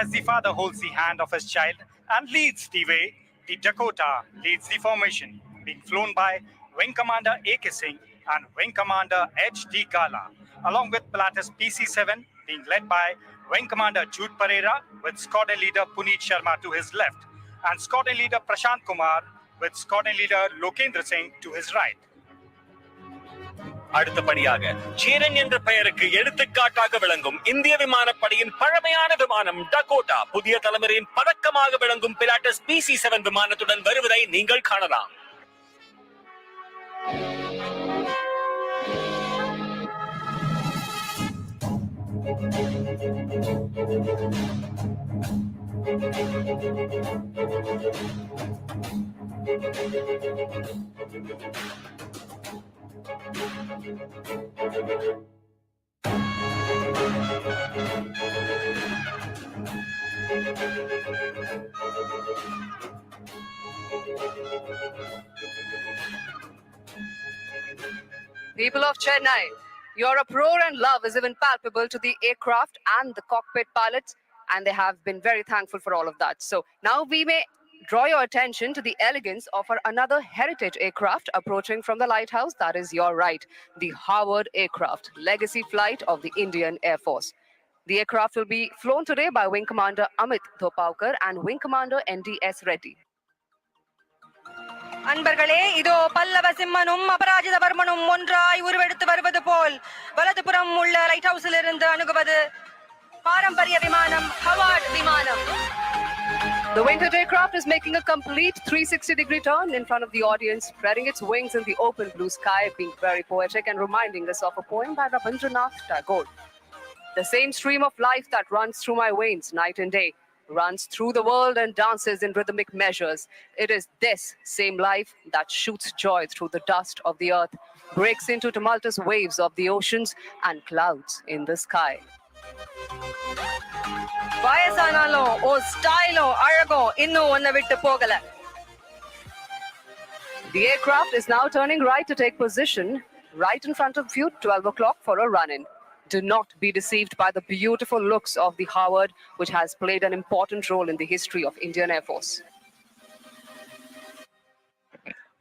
As the father holds the hand of his child and leads the way, the Dakota leads the formation, being flown by Wing Commander A.K. Singh and Wing Commander H.D. Gala, along with Pilatus PC-7 being led by Wing Commander Jude Pereira with Squadron Leader Puneet Sharma to his left and Squadron Leader Prashant Kumar with Squadron Leader Lokendra Singh to his right. அடுத்தபடியாக சீரன் என்ற பெயருக்கு எடுத்துக்காட்டாக விளங்கும் இந்திய விமானப்படையின் பழமையான விமானம் Dakota புதிய தலைமுறையின் பதக்கமாக விளங்கும் பிலாட்டஸ் PC-7 விமானத்துடன் வருவதை நீங்கள் காணலாம். People of Chennai, your uproar and love is even palpable to the aircraft and the cockpit pilots, and they have been very thankful for all of that. So now we may Draw your attention to the elegance of another heritage aircraft approaching from the lighthouse. That is your right, the Howard aircraft, legacy flight of the Indian Air Force. The aircraft will be flown today by Wing Commander Amit Thopaukar and Wing Commander NDS Reddy. அன்பர்களே, இதோ பல்லவ சிம்மனும் அபராஜித வர்மனும் ஒன்றாய் உருவெடுத்து வருவது போல் வலதுபுறம் உள்ள light ஹவுஸில் இருந்து அணுகுவது பாரம்பரிய விமானம் ஹவார்ட் விமானம். The vintage aircraft is making a complete 360-degree turn in front of the audience, spreading its wings in the open blue sky, being very poetic and reminding us of a poem by Rabindranath Tagore. The same stream of life that runs through my veins night and day runs through the world and dances in rhythmic measures. It is this same life that shoots joy through the dust of the earth, breaks into tumultuous waves of the oceans and clouds in the sky. வயசானாலும் ஓ ஸ்டைலும் அழகும் இன்னும் ஒன்ன விட்டு போகல. The aircraft is now turning right to take position right in front of you, 12 o'clock for a run-in. Do not be deceived by the beautiful looks of the Howard, which has played an important role in the history of Indian Air Force.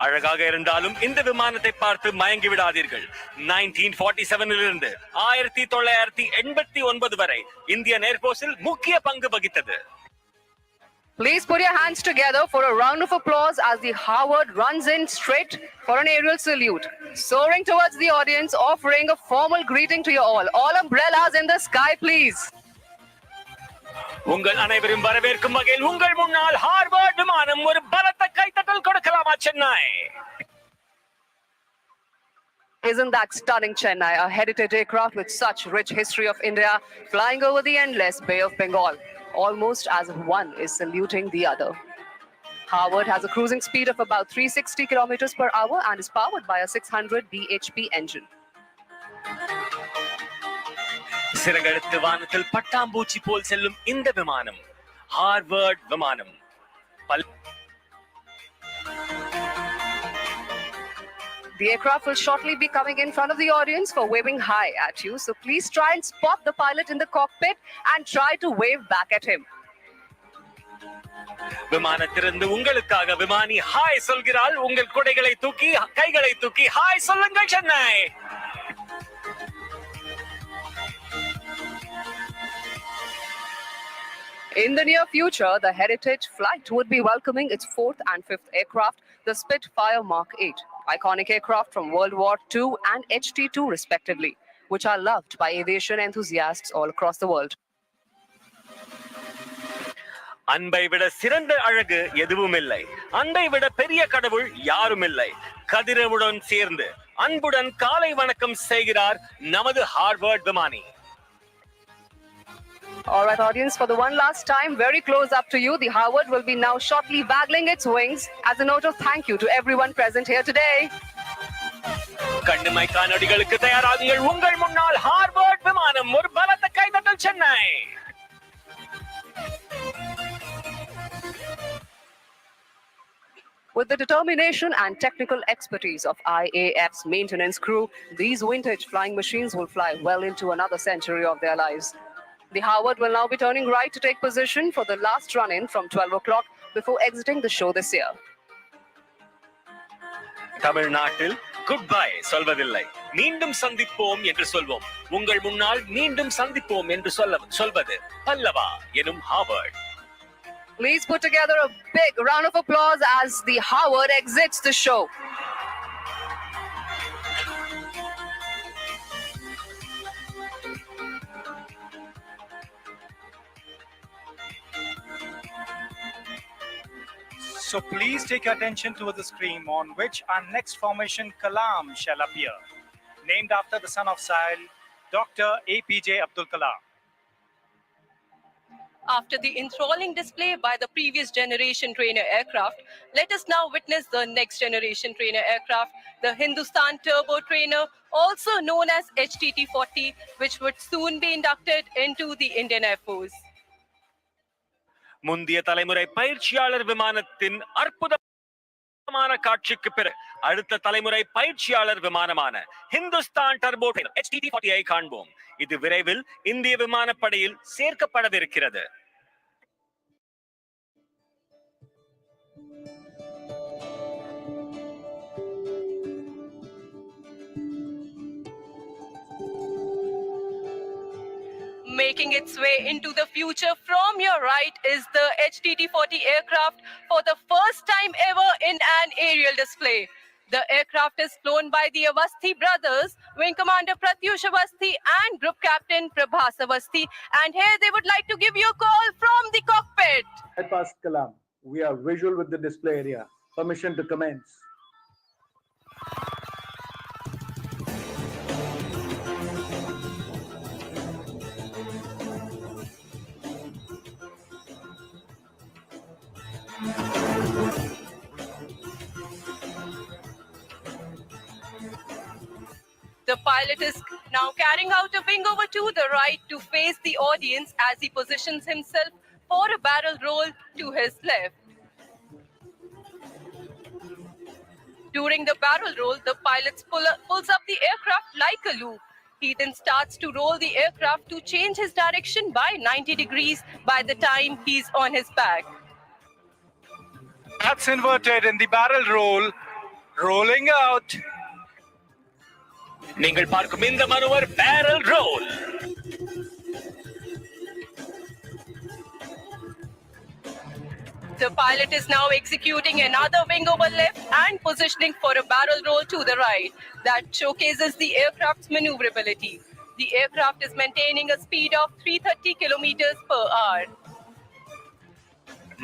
அழகாக இருந்தாலும் இந்த விமானத்தை பார்த்து மயங்கி விடாதீர்கள். 1947 இலிருந்து 1989 வரை Indian ஏர்போர்ஸில் முக்கிய பங்கு வகித்தது. Please put your hands together for a round of applause as the Howard runs in straight for an aerial salute, soaring towards the audience, offering a formal greeting to you all. All umbrellas in the sky, please. உங்கள் அனைவரும் வரவேற்கும் வகையில் உங்கள் முன்னால் Harvard விமானம் ஒரு பலத்த கைத்தட்டல் கொடுக்கலாமா Chennai? Isn't that stunning, Chennai? A heritage aircraft with such rich history of India, flying over the endless Bay of Bengal, almost as if one is saluting the other. Howard has a cruising speed of about 360 kilometers per hour and is powered by a 600 bhp engine. சிறகெடுத்து வானத்தில் பட்டாம்பூச்சி போல் செல்லும் இந்த விமானம் Harvard விமானம். The aircraft will shortly be coming in front of the audience for waving hi at you. So please try and spot the pilot in the cockpit and try to wave back at him. விமானத்திலிருந்து உங்களுக்காக விமானி hi சொல்கிறாள். உங்கள் குடைகளை தூக்கி கைகளை தூக்கி hi சொல்லுங்கள் Chennai. In the near future, the Heritage flight would be welcoming its 4th and 5th aircraft, the Spitfire Mark 8, iconic aircraft from World War II and HT-2 respectively, which are loved by aviation enthusiasts all across the world. அன்பை விட சிறந்த அழகு எதுவும் இல்லை. அன்பை விட பெரிய கடவுள் யாரும் இல்லை. கதிரவுடன் சேர்ந்து அன்புடன் காலை வணக்கம் செய்கிறார் நமது ஹார்வர்ட் விமானி. All right, audience, for the one last time, very close up to you, the Howard will be now shortly waggling its wings as a note of thank you to everyone present here today. கண்ணுமை காணொளிகளுக்கு தயாராகுங்கள். உங்கள் முன்னால் Harvard விமானம் ஒரு பலத்த கைதட்டல் Chennai. With the determination and technical expertise of IAF's maintenance crew, these vintage flying machines will fly well into another century of their lives. The Howard will now be turning right to take position for the last run-in from 12 o'clock before exiting the show this year. தமிழ்நாட்டில் good bye சொல்வதில்லை, மீண்டும் சந்திப்போம் என்று சொல்வோம். உங்கள் முன்னால் மீண்டும் சந்திப்போம் என்று சொல்வது அல்லவா எனும் Harvard. Please put together a big round of applause as the Howard exits the show. So please take your attention towards the screen on which our next formation Kalam shall appear, named after the son of Sahil, Dr. APJ Abdul Kalam. After the enthralling display by the previous generation trainer aircraft, let us now witness the next generation trainer aircraft, the Hindustan Turbo Trainer, also known as HTT-40, which would soon be inducted into the Indian Air Force. முந்தைய தலைமுறை பயிற்சியாளர் விமானத்தின் அற்புதமான காட்சிக்கு பிறகு அடுத்த தலைமுறை பயிற்சியாளர் விமானமான ஹிந்துஸ்தான் டர்போ HTT-40 காண்போம். இது விரைவில் இந்திய விமானப்படையில் சேர்க்கப்படவிருக்கிறது. Making its way into the future from your right is the HTT-40 aircraft for the first time ever in an aerial display. The aircraft is flown by the Avasthi brothers, Wing Commander Pratyush Avasthi and Group Captain Prabhas Avasthi. And here they would like to give you a call from the cockpit. Flypast Kalam. We are visual with the display area. Permission to commence. The pilot is now carrying out a wing over to the right to face the audience as he positions himself for a barrel roll to his left. During the barrel roll, the pilot pulls up the aircraft like a loop. He then starts to roll the aircraft to change his direction by 90 degrees by the time he's on his back. That's inverted in the barrel roll, rolling out. நீங்கள் பார்க்கும் இந்த மனுவர் barrel roll. The pilot is now executing another wing over left and positioning for a barrel roll to the right. That showcases the aircraft's maneuverability. The aircraft is maintaining a speed of 330 kilometers per hour.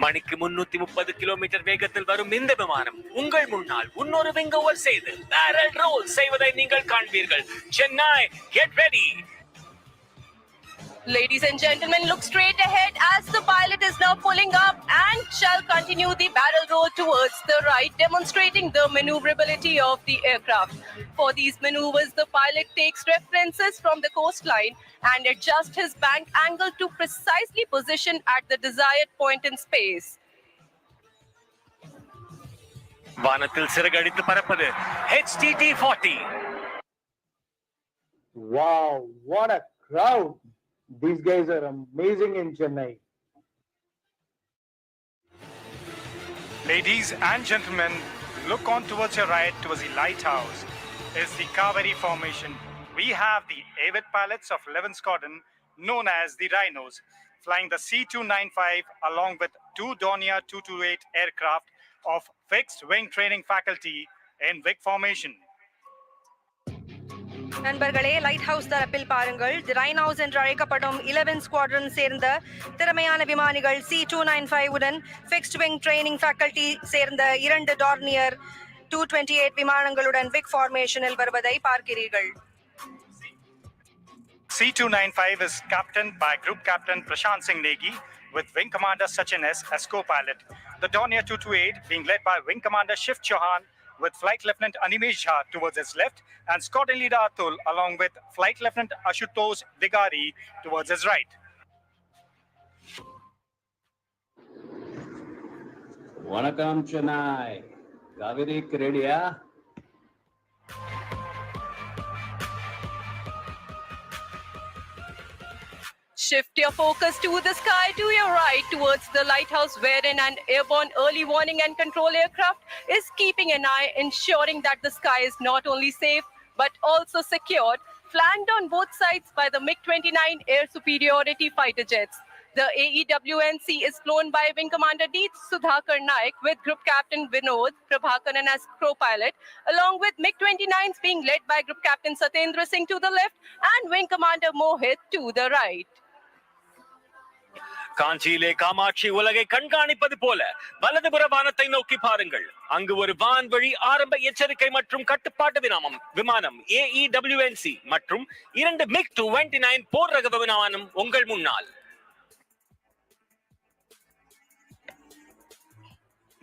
மணிக்கு 330 kilometre வேகத்தில் வரும் இந்த விமானம் உங்கள் முன்னால் இன்னொரு wing over செய்து barrel roll செய்வதை நீங்கள் காண்பீர்கள். Chennai, get ready. Ladies and gentlemen, look straight ahead as the pilot is now pulling up and shall continue the barrel roll towards the right, demonstrating the maneuverability of the aircraft. For these maneuvers, the pilot takes references from the coastline and adjusts his bank angle to precisely position at the desired point in space. வானத்தில் சிறகடித்து பறப்பது HTT-40. Wow, what a crowd! These guys are amazing in Chennai. Ladies and gentlemen, look on towards your right towards the lighthouse. Is the Kaveri formation. We have the avid pilots of 11th Squadron, known as the Rhinos, flying the C-295 along with two Dornier 228 aircraft of fixed wing training faculty in WIG formation. நண்பர்களே, light house தரப்பில் பாருங்கள். தி rhinos என்று அழைக்கப்படும் 11 squadron சேர்ந்த திறமையான விமானிகள் C-295 உடன் fixed wing training faculty சேர்ந்த 2 டார்னியர் 228 விமானங்களுடன் விக் ஃபார்மேஷனில் வருவதை பார்க்கிறீர்கள். C-295 is captained by Group Captain Prashant Singh Negi with Wing Commander Sachin S as co-pilot. The Dornier 228 being led by Wing Commander Shiv Chauhan with Flight Lieutenant Animesh Jha towards his left and Squadron Leader Atul along with Flight Lieutenant Ashutosh Digari towards his right. Vanakkam Chennai. Kaveri ready, yeah? Shift your focus to the sky to your right towards the lighthouse wherein an airborne early warning and control aircraft is keeping an eye, ensuring that the sky is not only safe but also secured, flanked on both sides by the MiG-29 air superiority fighter jets. The AEWNC is flown by Wing Commander D. Sudhakar Naik with Group Captain Vinod Prabhakaran as co-pilot, along with MiG-29s being led by Group Captain Satendra Singh to the left and Wing Commander Mohit to the right. காஞ்சியிலே Kamakshi உலகை கண்காணிப்பது போல வலதுபுற வானத்தை நோக்கி பாருங்கள். அங்கு ஒரு வான்வழி ஆரம்ப எச்சரிக்கை மற்றும் கட்டுப்பாட்டு விமானம் AEWNC மற்றும் 2 MiG-29 போர் ரக விமானம் உங்கள் முன்னால்.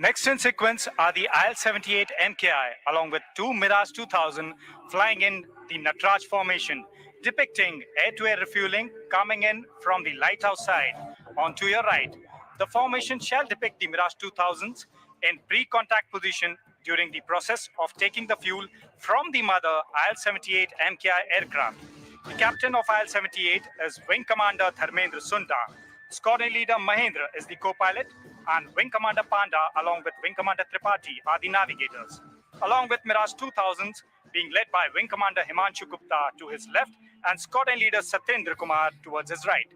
Next in sequence are the IL-78 MKI along with 2 Mirage 2000 flying in the Natraj formation, depicting air-to-air refueling coming in from the lighthouse side. On to your right, the formation shall depict the Mirage 2000s in pre-contact position during the process of taking the fuel from the mother IL-78 MKI aircraft. The captain of IL-78 is Wing Commander Dharmendra Sunda. Squadron Leader Mahendra is the co-pilot and Wing Commander Panda along with Wing Commander Tripathi are the navigators. Along with Mirage 2000s being led by Wing Commander Himanshu Gupta to his left and squadron leader Satyendra Kumar towards his right.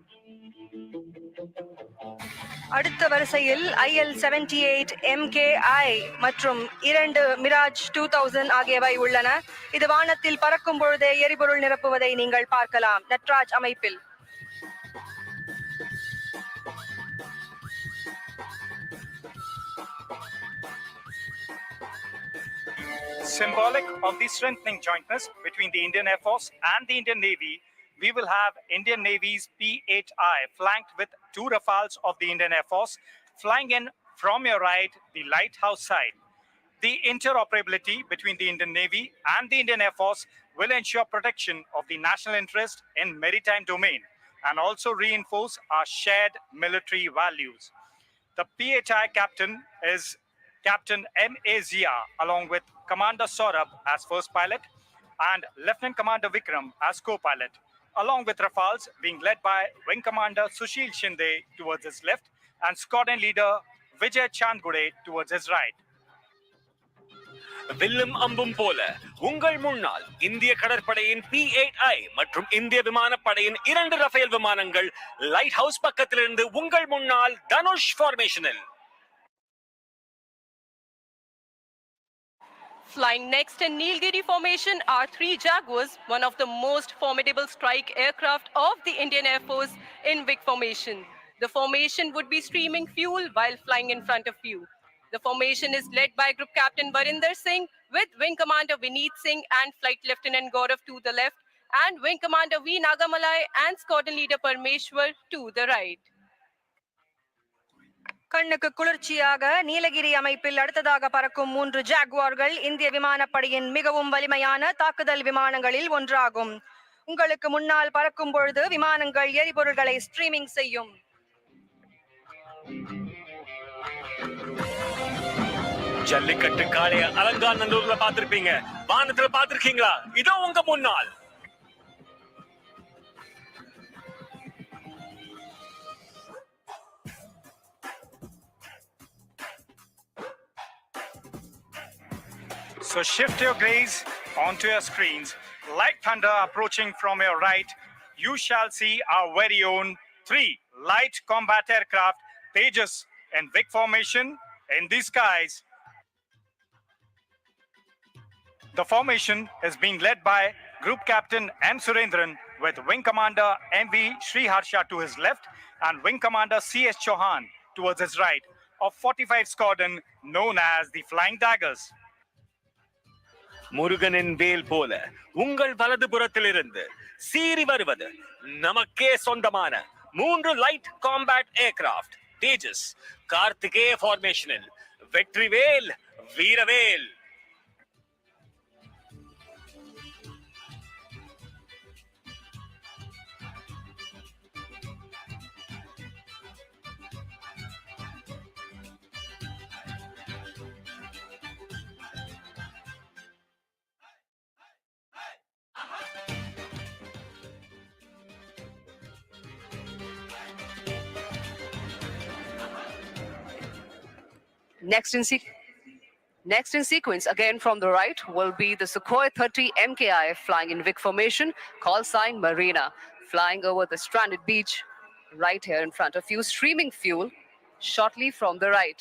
அடுத்த வரிசையில் IL-78 MKI மற்றும் 2 Mirage 2000 ஆகியவை உள்ளன. இது வானத்தில் பறக்கும் பொழுதே எரிபொருள் நிரப்புவதை நீங்கள் பார்க்கலாம். நட்ராஜ் அமைப்பில் Symbolic of the strengthening jointness between the Indian Air Force and the Indian Navy, we will have Indian Navy's P-8I flanked with 2 Rafales of the Indian Air Force flying in from your right, the lighthouse side. The interoperability between the Indian Navy and the Indian Air Force will ensure protection of the national interest in maritime domain and also reinforce our shared military values. The P-8I captain is Captain M.A. Zia, along with Commander Saurabh as first pilot and Lieutenant Commander Vikram as co-pilot, along with Rafales being led by Wing Commander Sushil Shinde towards his left and Squadron Leader Vijay Chandgude towards his right. வில்லும் அம்பும் போல உங்கள் முன்னால் இந்திய கடற்படையின் P-8I மற்றும் இந்திய விமானப்படையின் 2 ரஃபேல் விமானங்கள் லைட் ஹவுஸ் பக்கத்திலிருந்து உங்கள் முன்னால் Dhanush ஃபார்மேஷனில். Flying next in Nilgiri formation are 3 Jaguars, one of the most formidable strike aircraft of the Indian Air Force in Vic formation. The formation would be streaming fuel while flying in front of you. The formation is led by Group Captain Barinder Singh with Wing Commander Vineet Singh and Flight Lieutenant Gaurav to the left and Wing Commander V. Nagamalai and Squadron Leader Parmeshwar to the right. கண்ணுக்கு குளிர்ச்சியாக நீலகிரி அமைப்பில் அடுத்ததாக பறக்கும் 3 ஜாகுவார்கள் இந்திய விமானப்படையின் மிகவும் வலிமையான தாக்குதல் விமானங்களில் ஒன்றாகும். உங்களுக்கு முன்னால் பறக்கும் பொழுது விமானங்கள் எரிபொருள்களை ஸ்ட்ரீமிங் செய்யும். ஜல்லிக்கட்டு காளைய அலங்காநல்லூர்ல பாத்திருப்பீங்க, வானத்துல பாத்திருக்கீங்களா? இதோ உங்க முன்னால். So shift your gaze onto your screens. Like thunder approaching from your right, you shall see our very own 3 light combat aircraft Tejas in Vic formation in the skies. The formation is being led by Group Captain M. Surendran with Wing Commander M.V. Sriharsha to his left and Wing Commander C.S. Chauhan towards his right of 45 Squadron known as the Flying Daggers. முருகனின் வேல் போல உங்கள் வலது புறத்திலிருந்து சீறி வருவது நமக்கே சொந்தமான 3 light combat aircraft தேஜஸ் கார்த்திகேய ஃபார்மேஷனில் வெற்றிவேல் வீரவேல். Next in sequence, again from the right, will be the Sukhoi 30 MKI flying in Vic formation, call sign Marina, flying over the stranded beach right here in front of you, streaming fuel shortly from the right.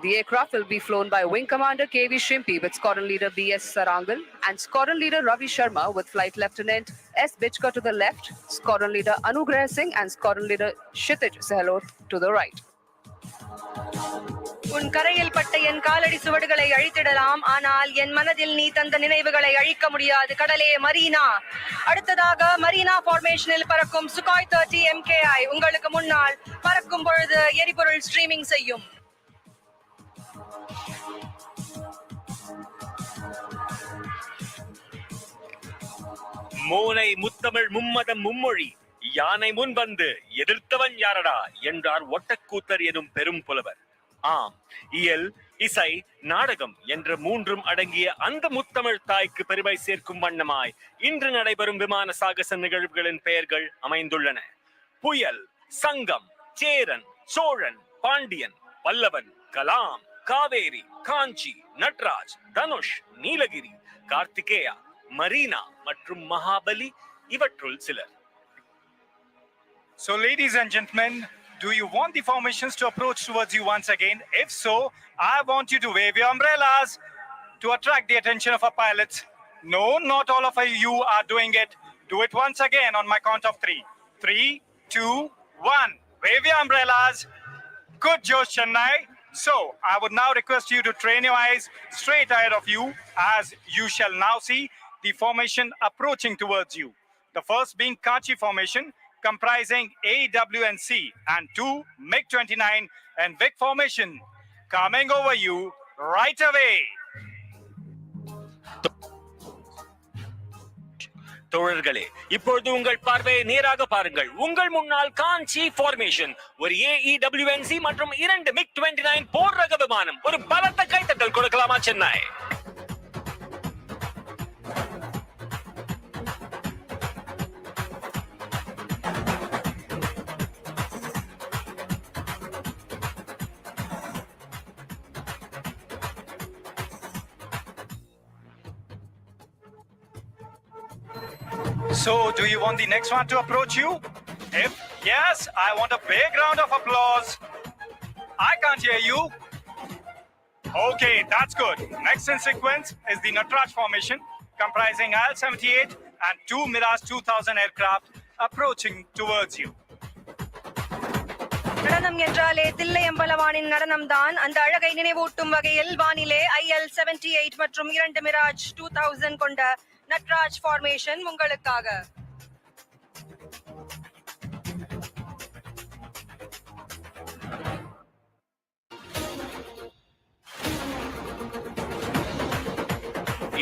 The aircraft will be flown by Wing Commander KV Shimpi with Squadron Leader BS Sarangal and Squadron Leader Ravi Sharma with Flight Lieutenant S. Bichka to the left, Squadron Leader Anugrah Singh and Squadron Leader Kshitij Sehlot to the right. உன் கரையில் பட்ட என் காலடி சுவடுகளை அழித்திடலாம், ஆனால் என் மனதில் நீ தந்த நினைவுகளை அழிக்க முடியாது கடலே மரீனா. அடுத்ததாக மரீனா ஃபார்மேஷனில் பறக்கும் சுகாய் 30 MKI உங்களுக்கு முன்னால் பறக்கும் பொழுது எரிபொருள் ஸ்ட்ரீமிங் செய்யும். மோனை முத்தமிழ் மும்மதம் மும்மொழி யானை முன் வந்து எதிர்த்தவன் யாரடா என்றார் ஒட்டக்கூத்தர் எனும் பெரும் புலவர். ஆம், இயல், இசை, நாடகம் என்ற 3ம் அடங்கிய அந்த முத்தமிழ் தாய்க்கு பெருமை சேர்க்கும் வண்ணமாய் இன்று நடைபெறும் விமான சாகச நிகழ்வுகளின் பெயர்கள் அமைந்துள்ளன. புயல், சங்கம், சேரன், சோழன், பாண்டியன், பல்லவன், கலாம், காவேரி, காஞ்சி, நட்ராஜ், தனுஷ், நீலகிரி, கார்த்திகேயா, மரீனா மற்றும் மகாபலி இவற்றுள் சிலர். So, ladies and gentlemen, do you want the formations to approach towards you once again? If so, I want you to wave your umbrellas to attract the attention of our pilots. No, not all of you are doing it. Do it once again on my count of 3. 3, 2, 1. Wave your umbrellas. Good, Josh Chennai. So, I would now request you to train your eyes straight ahead of you, as you shall now see the formation approaching towards you. The first being Kachi formation, comprising A, W, and C, and 2 MiG-29 and Vic formation, coming over you right away. தோழர்களே, இப்பொழுது உங்கள் பார்வையை நேராக பாருங்கள். உங்கள் முன்னால் காஞ்சி formation, ஒரு AEWNC மற்றும் 2 MiG-29 போர் ரக விமானம். ஒரு பலத்த கைத்தட்டல் கொடுக்கலாமா Chennai? So, do you want the next one to approach you? If yes, I want a big round of applause. I can't hear you. Okay, that's good. Next in sequence is the Natraj formation, comprising IL-78 and 2 Mirage 2000 aircraft approaching towards you. நடனம் என்றாலே தில்லையம்பலவானின் நடனம் தான். அந்த அழகை நினைவூட்டும் வகையில் வானிலே IL-78 மற்றும் 2 மிராஜ் 2000 கொண்ட நட்ராஜ் ஃபார்மேஷன் உங்களுக்காக.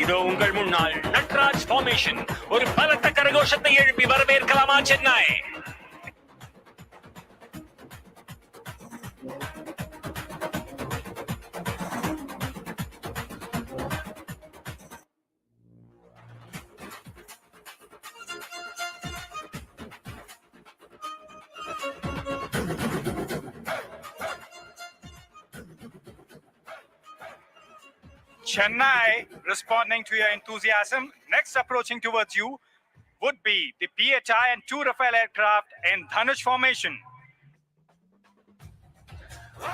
இதோ உங்கள் முன்னால் நட்ராஜ் ஃபார்மேஷன். ஒரு பலத்த கரகோஷத்தை எழுப்பி வரவேற்கலாமா Chennai? Chennai, responding to your enthusiasm, next approaching towards you would be the PHI and 2 Rafale aircraft in Dhanush formation.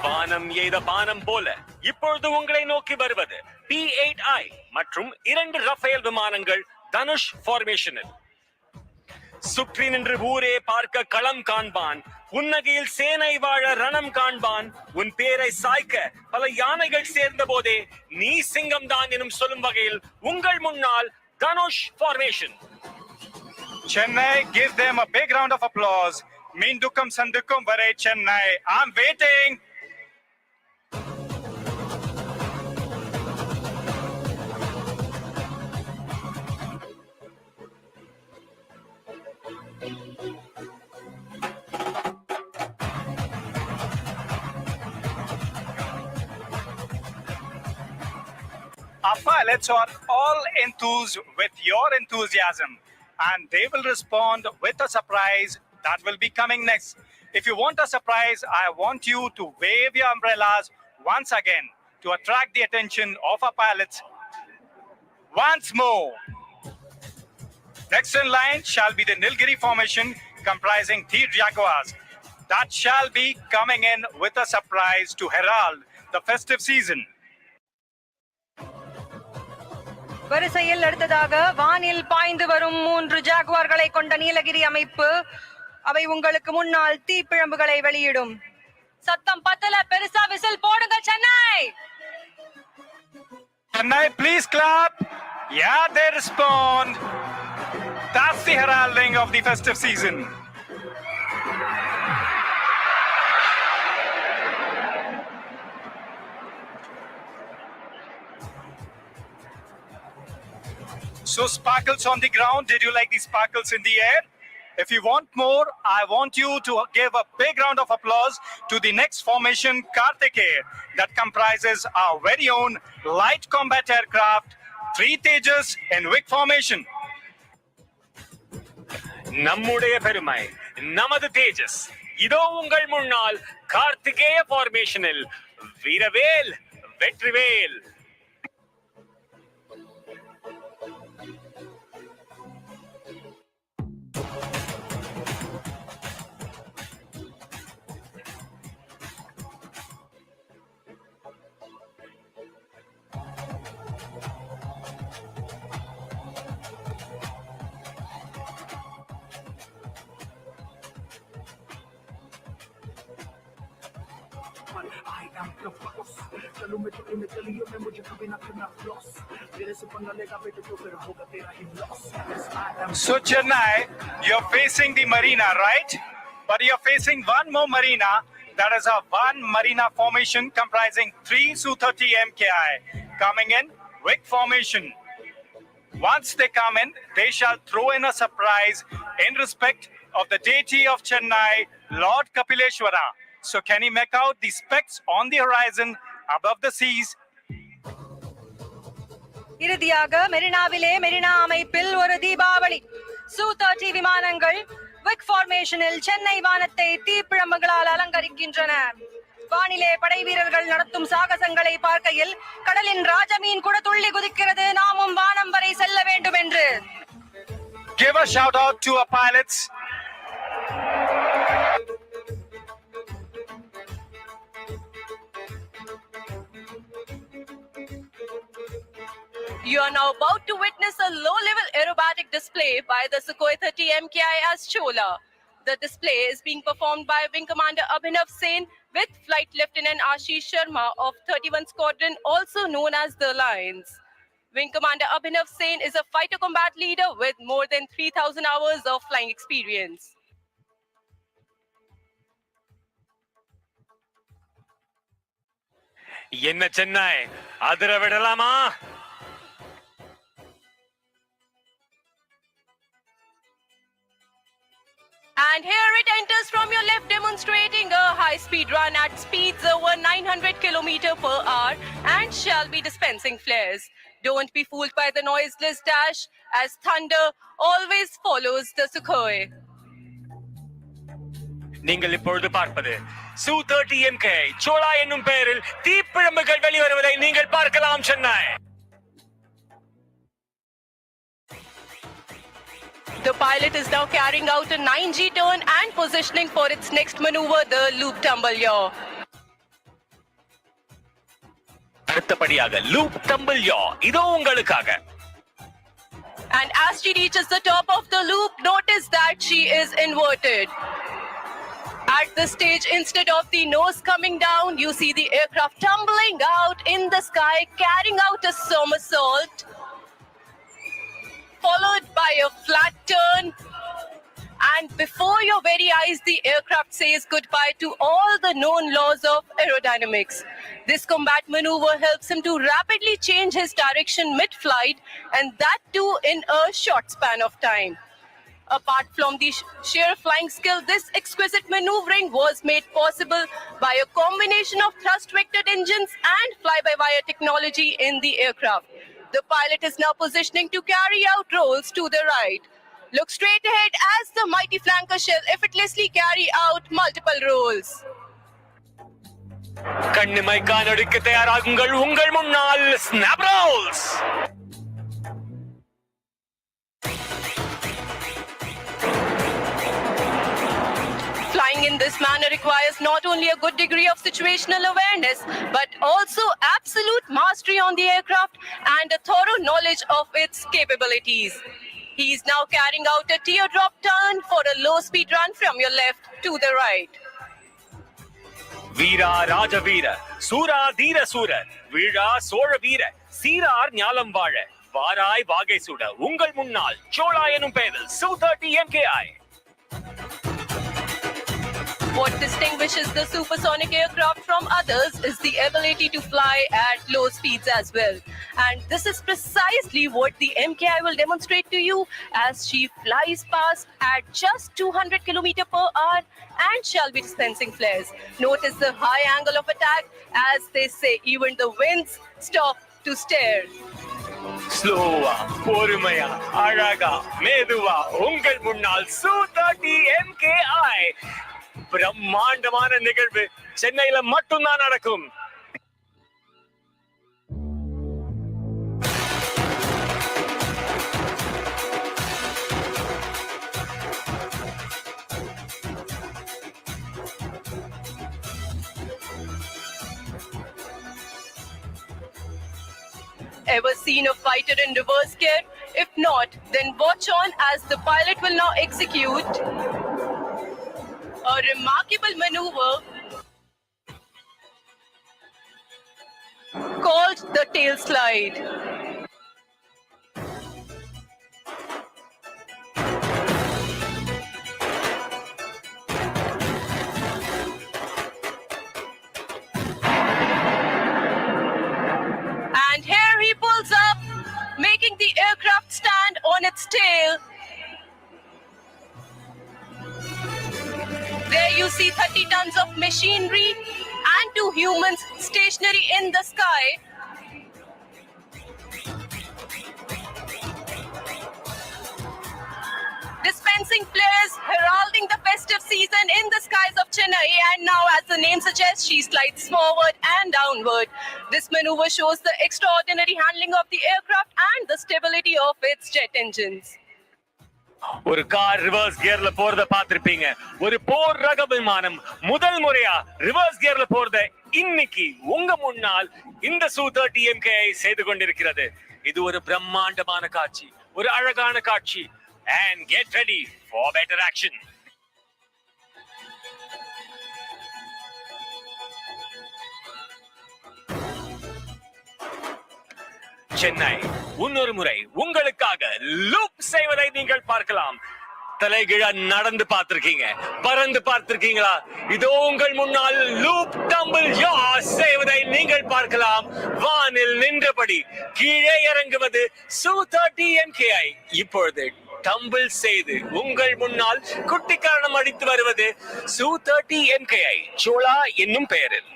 வானம் எய்த பானம் போல இப்பொழுது உங்களை நோக்கி வருவது P8I மற்றும் 2 ரஃபேல் விமானங்கள் தனுஷ் ஃபார்மேஷனில். சுற்றி நின்று ஊரே பார்க்க களம் காண்பான், புன்னகையில் சேனை வாழ ரணம் காண்பான். உன் பேரை சாய்க்க பல யானைகள் சேர்ந்த போதே நீ சிங்கம் தான் எனும் சொல்லும் வகையில் உங்கள் முன்னால் Dhanush formation. Chennai, give them a big round of applause. Mindukum sandukum vare Chennai. I'm waiting. Our pilots are all enthused with your enthusiasm, and they will respond with a surprise that will be coming next. If you want a surprise, I want you to wave your umbrellas once again to attract the attention of our pilots once more. Next in line shall be the Nilgiri formation, comprising 3 Jaguars that shall be coming in with a surprise to herald the festive season. வரிசையில் அடுத்ததாக வானில் பாய்ந்து வரும் 3 ஜாகுவார்களை கொண்ட நீலகிரி அமைப்பு. அவை உங்களுக்கு முன்னால் தீப்பிழம்புகளை வெளியிடும். சத்தம் பத்தல, பெருசா விசில் போடுங்க Chennai. Chennai, please clap. Yeah, they respond. That's the heralding of the festive season. So, sparkles on the ground. Did you like the sparkles in the air? If you want more, I want you to give a big round of applause to the next formation, Karthikeya, that comprises our very own light combat aircraft, 3 Tejas in Vic formation. நம்முடைய பெருமை, நமது தேஜஸ். இதோ உங்கள் முன்னால் கார்த்திகேய ஃபார்மேஷனில் வீரவேல் Vetrivel. So Chennai, you're facing the marina, right? But you're facing one more marina. That is a one marina formation comprising 3 Su-30 MKI coming in with formation. Once they come in, they shall throw in a surprise in respect of the deity of Chennai, Lord Kapileshwara. So can you make out the specks on the horizon above the seas? இறுதியாக மெரினாவிலே மெரினா அமைப்பில் ஒரு Deepavali Su-30 விமானங்கள் விக் ஃபார்மேஷனில் சென்னை வானத்தை தீப்பிழம்புகளால் அலங்கரிக்கின்றன. வானிலே படை வீரர்கள் நடத்தும் சாகசங்களை பார்க்கையில் கடலின் ராஜமீன் கூட துள்ளி குதிக்கிறது, நாமும் வானம் வரை செல்ல வேண்டும் என்று. Give a shout out to our pilots. You are now about to witness a low-level aerobatic display by the Sukhoi 30 MKI as Chola. The display is being performed by Wing Commander Abhinav Sen with Flight Lieutenant Ashish Sharma of 31 Squadron, also known as the Lions. Wing Commander Abhinav Sen is a fighter combat leader with more than 3,000 hours of flying experience. என்ன சென்னை அதிர விடலாமா? And here it enters from your left, demonstrating a high-speed run at speeds over 900 km per hour and shall be dispensing flares. Don't be fooled by the noiseless dash, as thunder always follows the Sukhoi. நீங்கள் இப்பொழுது பார்ப்பது Su-30 MKI சோலா என்னும் பெயரில் தீப்பிழம்புகள் வெளிவருவதை நீங்கள் பார்க்கலாம் Chennai. The pilot is now carrying out a 9G turn and positioning for its next maneuver, the loop tumble yaw. அடுத்தபடியாக loop tumble யா இதோ உங்களுக்காக. And as she reaches the top of the loop, notice that she is inverted. At this stage, instead of the nose coming down, you see the aircraft tumbling out in the sky, carrying out a somersault, followed by a flat turn, and before your very eyes, the aircraft says goodbye to all the known laws of aerodynamics. This combat maneuver helps him to rapidly change his direction mid-flight, and that too in a short span of time. Apart from the sheer flying skill, this exquisite maneuvering was made possible by a combination of thrust-vectored engines and fly-by-wire technology in the aircraft. The pilot is now positioning to carry out rolls to the right. Look straight ahead as the mighty flanker shall effortlessly carry out multiple rolls. கண்ணிமை காணொளிக்கு தயாராகுங்கள், உங்கள் முன்னால் snap rolls. Flying in this manner requires not only a good degree of situational awareness, but also absolute mastery on the aircraft and a thorough knowledge of its capabilities. He is now carrying out a teardrop turn for a low-speed run from your left to the right. வீரா ராஜவீர சூரா தீர சூர வீழா சோழ வீர சீரார் ஞாலம் வாழ வாராய் வாகை சுட உங்கள் முன்னால் சோழா எனும் பெயரில் Su-30 MKI. What distinguishes the supersonic aircraft from others is the ability to fly at low speeds as well. And this is precisely what the MKI will demonstrate to you as she flies past at just 200 km per hour and shall be dispensing flares. Notice the high angle of attack, as they say, even the winds stop to stare. ஸ்லோவா பொறுமையா அழகா மெதுவா உங்கள் முன்னால் Su-30 MKI. பிரம்மாண்டமான நிகழ்வு சென்னையில மட்டும்தான் நடக்கும். Ever seen a fighter in reverse gear? If not, then watch on as the pilot will now execute a remarkable maneuver called the tail slide. And here he pulls up, making the aircraft stand on its tail. There you see 30 tons of machinery and 2 humans stationary in the sky. Dispensing flares, heralding the festive season in the skies of Chennai. And now, as the name suggests, she slides forward and downward. This maneuver shows the extraordinary handling of the aircraft and the stability of its jet engines. ஒரு car reverse கியர்ல போறத பாத்திருப்பீங்க. ஒரு போர் ரக விமானம் முதல் முறையா reverse கியர்ல போறத இன்னைக்கு உங்க முன்னால் இந்த Su-30 MKI செய்து கொண்டிருக்கிறது. இது ஒரு பிரம்மாண்டமான காட்சி, ஒரு அழகான காட்சி. And get ready for better action. Chennai இன்னொரு முறை உங்களுக்காக லூப் செய்வதை நீங்கள் பார்க்கலாம். தலைகீழ நடந்து பார்த்திருக்கீங்க, பறந்து பார்த்திருக்கீங்களா? இதோ உங்கள் முன்னால் லூப் டம்பிள் யாஸ் செய்வதை நீங்கள் பார்க்கலாம். வானில் நின்றபடி கீழே இறங்குவது Su-30 MKI. இப்பொழுது டம்பிள் செய்து உங்கள் முன்னால் குட்டிக்காரணம் அடித்து வருவது Su-30 MKI சோலா என்னும் பெயரில்.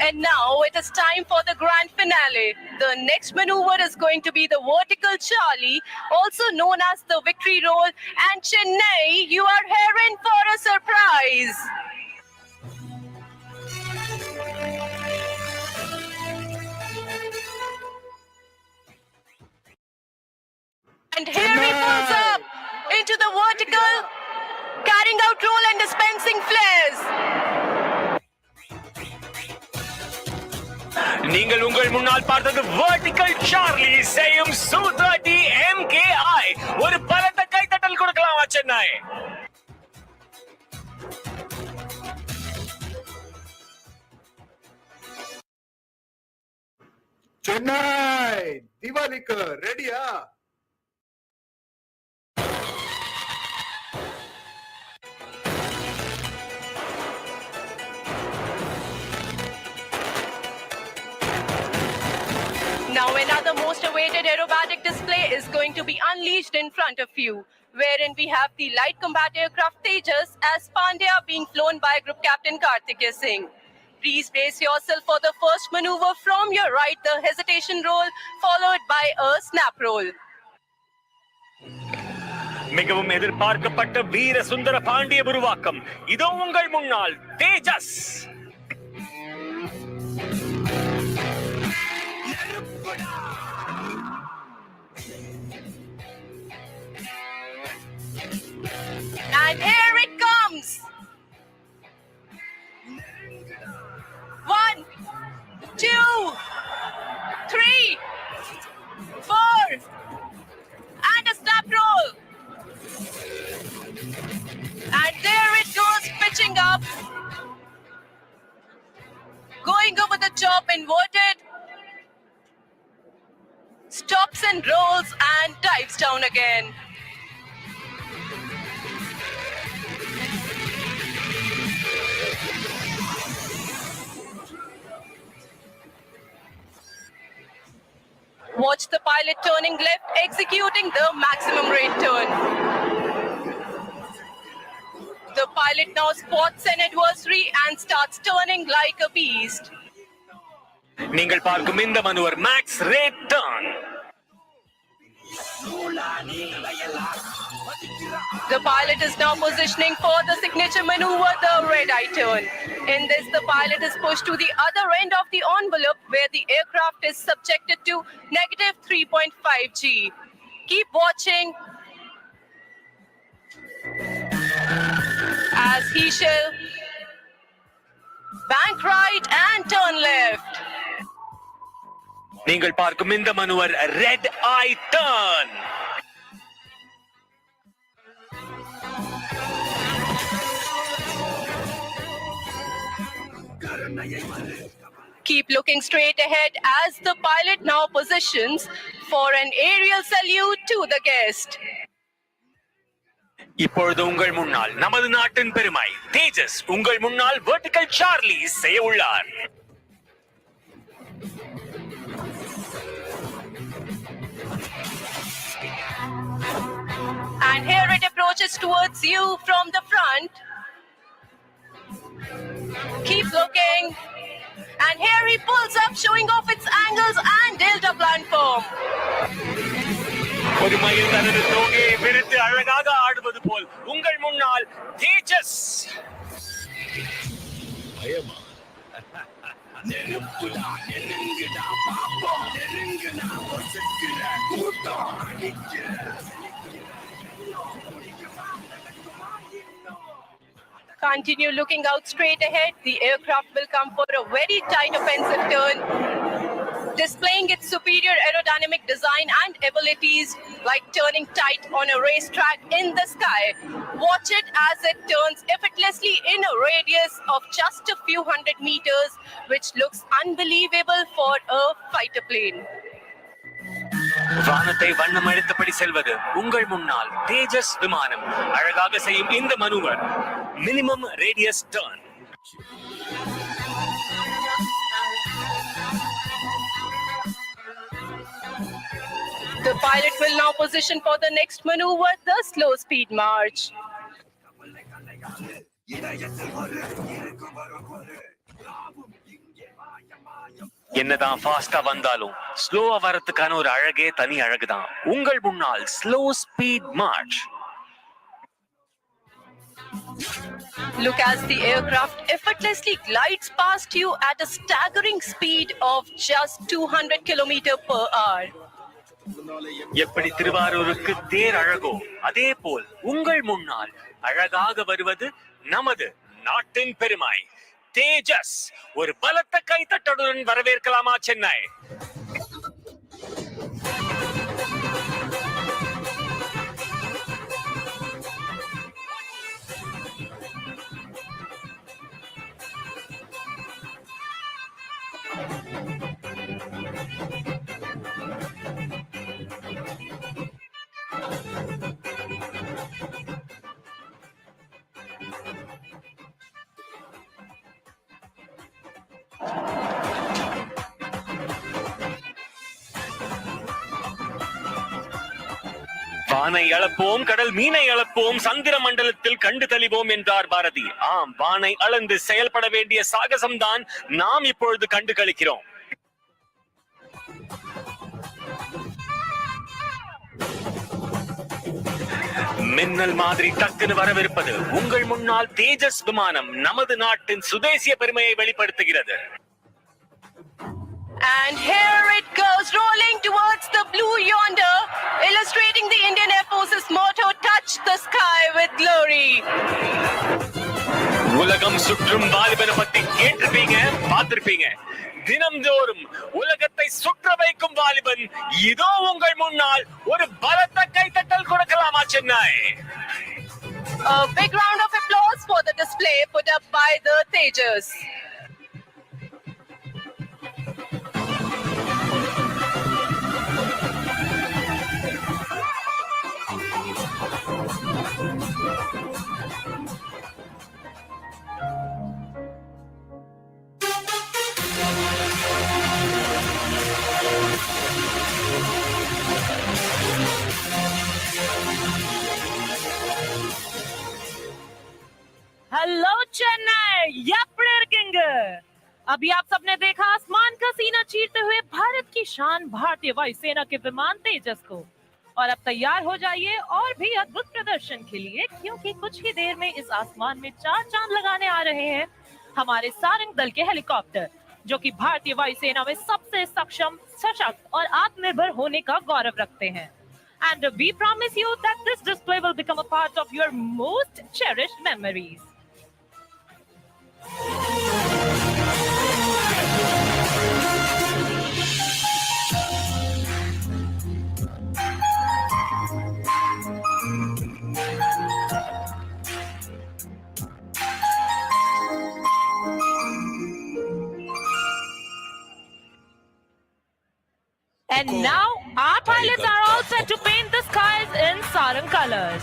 And now it is time for the grand finale. The next maneuver is going to be the vertical Charlie, also known as the victory roll. And Chennai, you are here in for a surprise. And here he pulls up into the vertical, carrying out roll and dispensing flares. நீங்கள் உங்கள் முன்னால் பார்த்தது vertical Charlie செய்யும் Su-30 MKI. ஒரு பலத்த கைத்தட்டல் கொடுக்கலாமா சென்னை? சென்னை தீபாவளிக்கு ரெடியா? Now another most awaited aerobatic display is going to be unleashed in front of you, wherein we have the light combat aircraft Tejas as Pandya being flown by Group Captain Karthikeya Singh. Please brace yourself for the first maneuver. From your right, the hesitation roll, followed by a snap roll. மிகவும் எதிர்பார்க்கப்பட்ட வீர சுந்தர பாண்டிய உருவாக்கம் இதோ உங்கள் முன்னால் தேஜஸ். And here it comes. 1, 2, 3, 4, and a snap roll. And there it goes, pitching up, going over the top, inverted, stops and rolls and dives down again. Watch the pilot turning left, executing the maximum rate turn. The pilot now spots an adversary and starts turning like a beast. நீங்கள் பார்க்கும் இந்த manoeuvre max rate turn. The pilot is now positioning for the signature maneuver, the red-eye turn. In this, the pilot is pushed to the other end of the envelope where the aircraft is subjected to -3.5 G. Keep watching. He shall bank right and turn left. நீங்கள் பார்க்கும் இந்த manoeuvre red eye turn. Keep looking straight ahead as the pilot now positions for an aerial salute to the guest. இப்பொழுது உங்கள் முன்னால் நமது நாட்டின் பெருமை தேஜஸ் உங்கள் முன்னால் வெர்டிகல் சார்லி செய்ய உள்ளார். And here it approaches towards you from the front. Keep looking. And here he pulls up, showing off its angles and delta platform. ஒரு மயில் தனது தோகையை விரித்து அழகாக ஆடுவது போல் உங்கள் முன்னால் தேஜஸ். Continue looking out straight ahead. The aircraft will come for a very tight offensive turn, displaying its superior aerodynamic design and abilities like turning tight on a racetrack in the sky. Watch it as it turns effortlessly in a radius of just a few hundred meters, which looks unbelievable for a fighter plane. வானத்தை வண்ணம் அடித்தபடி செல்வது உங்கள் முன்னால் தேஜஸ் விமானம் அழகாக செய்யும் இந்த manoeuvre minimum radius turn. The pilot will now position for the next maneuver, the slow speed march. என்னதான் ஃபாஸ்டா வந்தாலும் ஸ்லோவா வரதுக்கான ஒரு அழகே தனி அழகுதான். உங்கள் முன்னால் slow speed March. Look as the aircraft effortlessly glides past you at a staggering speed of just 200 km/h. எப்படி திருவாரூருக்கு தேர் அழகோ அதே போல் உங்கள் முன்னால் அழகாக வருவது நமது நாட்டின் பெருமை தேஜஸ். ஒரு பலத்த கைத்தட்டுடன் வரவேற்கலாமா சென்னை? வானை அளப்போம், கடல் மீனை அளப்போம், சந்திர மண்டலத்தில் கண்டு தெளிவோம் என்றார் பாரதி. ஆம், வானை அளந்து செயல்பட வேண்டிய சாகசம்தான் நாம் இப்பொழுது கண்டு களிக்கிறோம். மின்னல் மாதிரி டக்குன்னு வரவிருப்பது உங்கள் முன்னால் தேஜஸ் விமானம் நமது நாட்டின் சுதேசிய பெருமையை வெளிப்படுத்துகிறது. And here it goes, rolling towards the blue yonder, illustrating the Indian Air Force's motto, touch the sky with glory. உலகம் சுற்றும் வாலிபனை பத்தி கேட்டிருப்பீங்க, பார்த்திருப்பீங்க. தினம்தோறும் உலகத்தை சுற்ற வைக்கும் வாலிபன் இதோ உங்கள் முன்னால். ஒரு பலத்த கைத்தட்டல் கொடுக்கலாமா Chennai? A big round of applause for the display put up by the Tejas. Hello Chennai, எப்படி இருக்கீங்க? अभी आप सबने देखा आसमान का सीना चीरते हुए भारत की शान भारतीय वायुसेना के विमान तेजस को। और अब तैयार हो जाइए और भी अद्भुत प्रदर्शन के लिए, क्योंकि कुछ ही देर में इस आसमान में 4 चांद लगाने आ रहे हैं हमारे सारंग दल के हेलीकॉप्टर, जो कि भारतीय वायुसेना में सबसे सक्षम, सशक्त और आत्मनिर्भर होने का गौरव रखते हैं. And we promise you that this display will become a part of your most cherished memories. And now our pilots are all set to paint the skies in Sarang colors.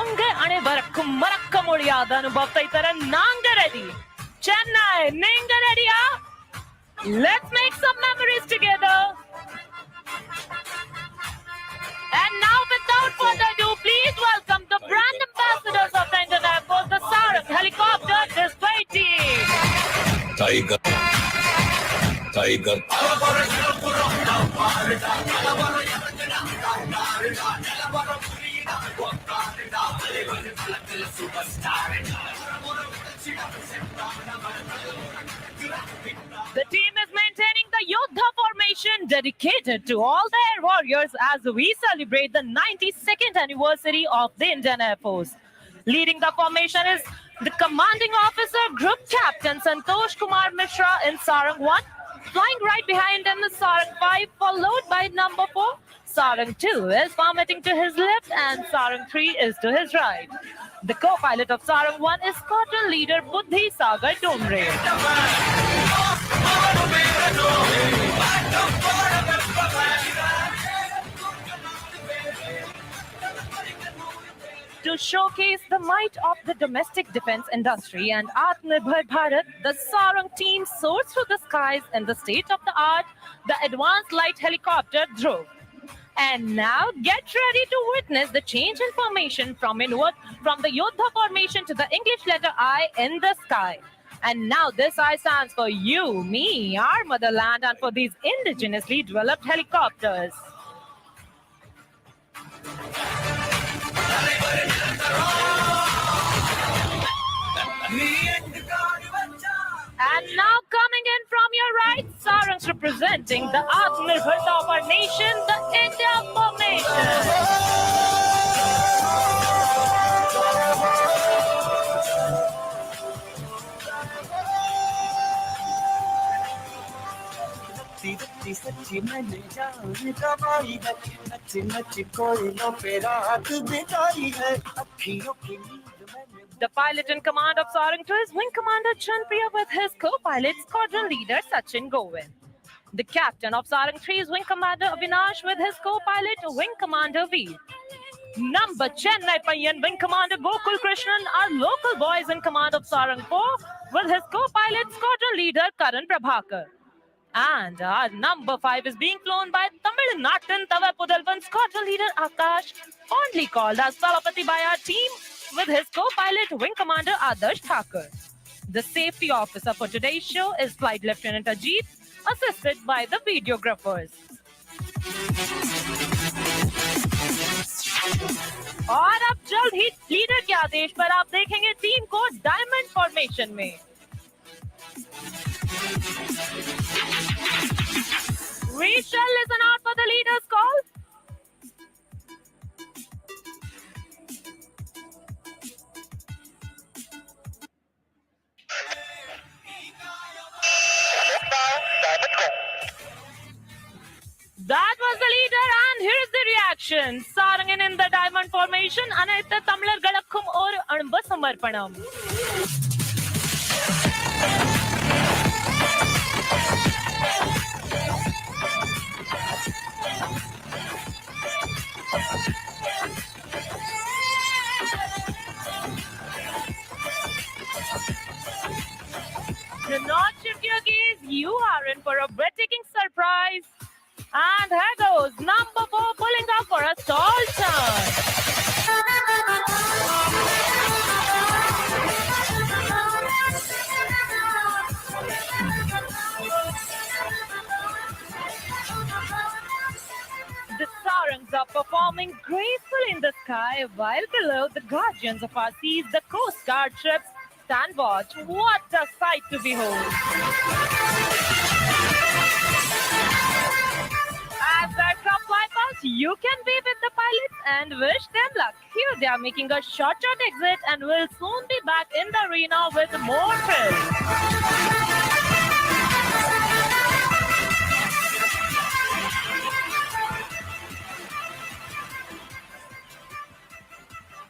Unge anevarkkum marakka mudiyada anubhavai tara naanga ready. Chennai, ninga ready? Let's make some memories together. And now, without further ado, please welcome the brand ambassadors of the Indian Air Force, the Sarang helicopter display team. Tiger. The team is maintaining the Yodha formation dedicated to all the air warriors as we celebrate the 92nd anniversary of the Indian Air Force. Leading the formation is the commanding officer, Group Captain Santosh Kumar Mishra in Sarang 1. Flying right behind him is Sarang 5, followed by number 4. Sarang 2 is formatting to his left and Sarang 3 is to his right. The co-pilot of Sarang 1 is Squadron Leader Buddhi Sagar Dumre. To showcase the might of the domestic defense industry and Aatmnirbhar Bharat, the Sarang team soars through the skies in the state-of-the-art, the advanced light helicopter Dhruv. And now get ready to witness the change in formation from the Yodha formation to the English letter I in the sky. And now this I stands for you, me, our motherland, and for these indigenously developed helicopters. And now coming in from your right, Sarang's representing the Aatmnirbhar of our nation, the India formation. The pilot in command of Sarang 2 is Wing Commander Chanpriya with his co-pilot Squadron Leader Sachin Govind. The captain of Sarang 3 is Wing Commander Avinash with his co-pilot Wing Commander Veer. Number Chennai Payyan Wing Commander Gokul Krishnan are local boys in command of Sarang 4 with his co-pilot Squadron Leader Karan Prabhakar. And our number 5 is being flown by Tamil Natan Tavapudalvan Squadron Leader Akash, fondly called as Salapati by our team, with his co-pilot Wing Commander Adarsh Thakur. The safety officer for today's show is Flight Lieutenant Ajit, assisted by the videographers. और अब जल्द ही leader के आदेश पर आप देखेंगे team को diamond formation में. We shall listen out for the leader's call. That was the leader, and here's the reaction. Sarang in the diamond formation, Anayta Tamlar Galakkum or Anba Samarpanam. Do not shift your gaze. You are in for a breathtaking surprise. And here goes number 4 pulling up for a stall turn. The Sarangs are performing gracefully in the sky, while below the guardians of our seas, the Coast Guard ships, stand watch. What a sight to behold! As the aircraft fly past, you can be with the pilots and wish them luck. Here they are making a short exit and will soon be back in the arena with more thrills.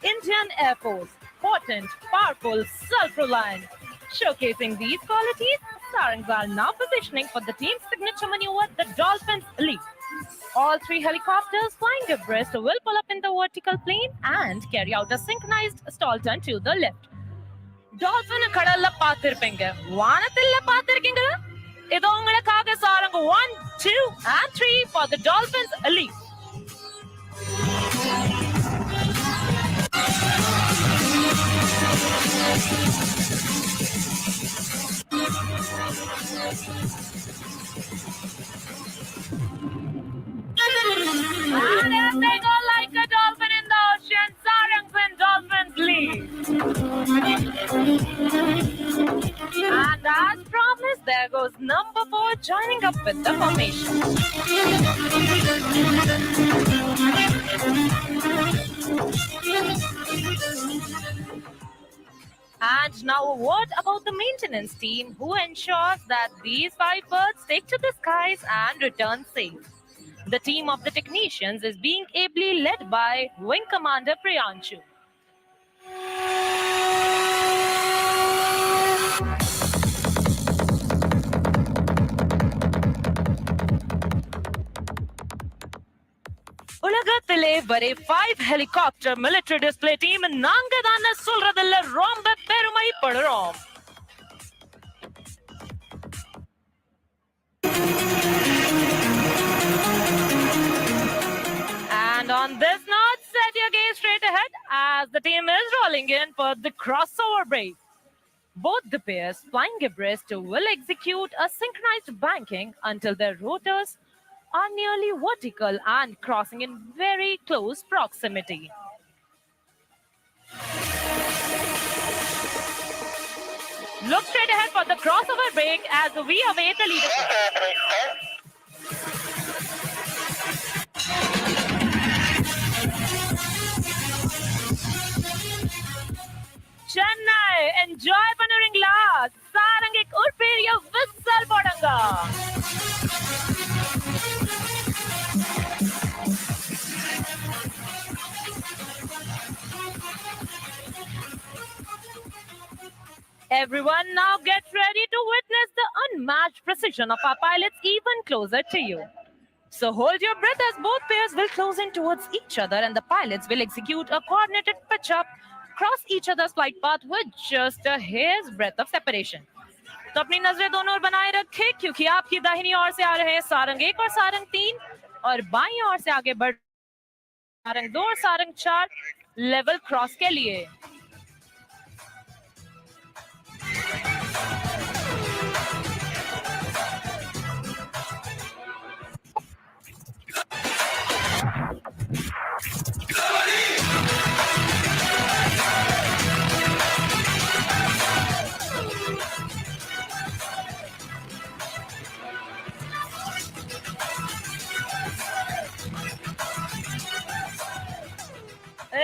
Indian Air Force, potent, powerful, self-reliant. Showcasing these qualities, Sarangs are now positioning for the team's signature maneuver, the Dolphin's Leap. All three helicopters flying abreast will pull up in the vertical plane and carry out a synchronized stall turn to the left. Dolphin கடல்ல பார்த்திருப்பீங்க, வானத்தில பார்த்திருக்கீங்க. இது உங்களுக்காக Saranga 1, 2 and 3 for the Dolphins elite. And as they go like a dolphin in the ocean, Sarang's and Dolphins lead. And as promised, there goes number 4 joining up with the formation. And now a word about the maintenance team who ensures that these 5 birds take to the skies and return safe. The team of the technicians is being ably led by Wing Commander Priyanshu. உலகத்திலே வரை 5 helicopter military display team நாங்க தான சொல்றதுல ரொம்ப பெருமைப்படுறோம். And on this note, set your gaze straight ahead as the team is rolling in for the crossover break. Both the pairs flying abreast will execute a synchronized banking until their rotors are nearly vertical and crossing in very close proximity. Look straight ahead for the crossover break as we await the leadership. Chennai, enjoy panuring glass. Sarang ek urperiya whistle podanga. Everyone now get ready to witness the unmatched precision of our pilots even closer to you. So hold your breath as both pairs will close in towards each other and the pilots will execute a coordinated pitch up, cross each other's flight path with just a hair's breadth of separation. तो अपनी नजरें दोनों ओर बनाए रखें क्योंकि आपकी दाहिनी ओर से आ रहे हैं सारंग 1 और सारंग 3 और बाईं ओर से आगे बढ़ सारंग 2 और सारंग 4 लेवल क्रॉस के लिए.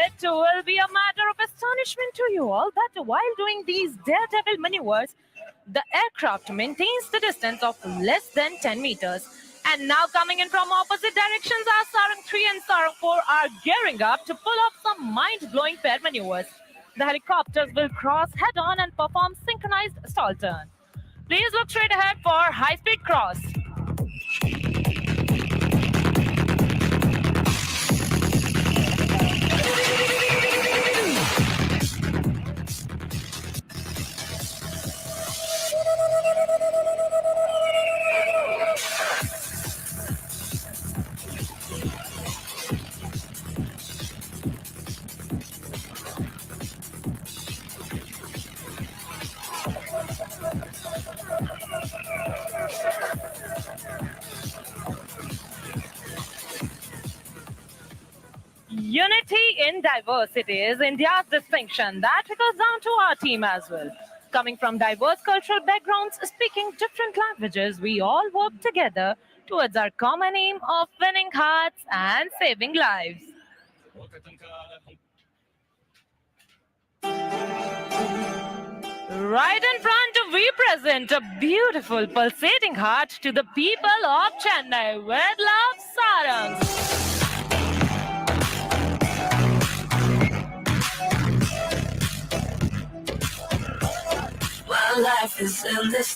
It will be a matter of astonishment to you all that while doing these daredevil maneuvers, the aircraft maintains the distance of less than 10 meters. And now coming in from opposite directions as Sarang 3 and Sarang 4 are gearing up to pull off some mind-blowing pair maneuvers. The helicopters will cross head-on and perform synchronized stall turn. Please look straight ahead for high-speed cross. Unity in diversity is India's distinction. That trickles down to our team as well. Coming from diverse cultural backgrounds, speaking different languages, we all work together towards our common aim of winning hearts and saving lives. Right in front, we present a beautiful pulsating heart to the people of Chennai. With love, Sarang. Life is endless,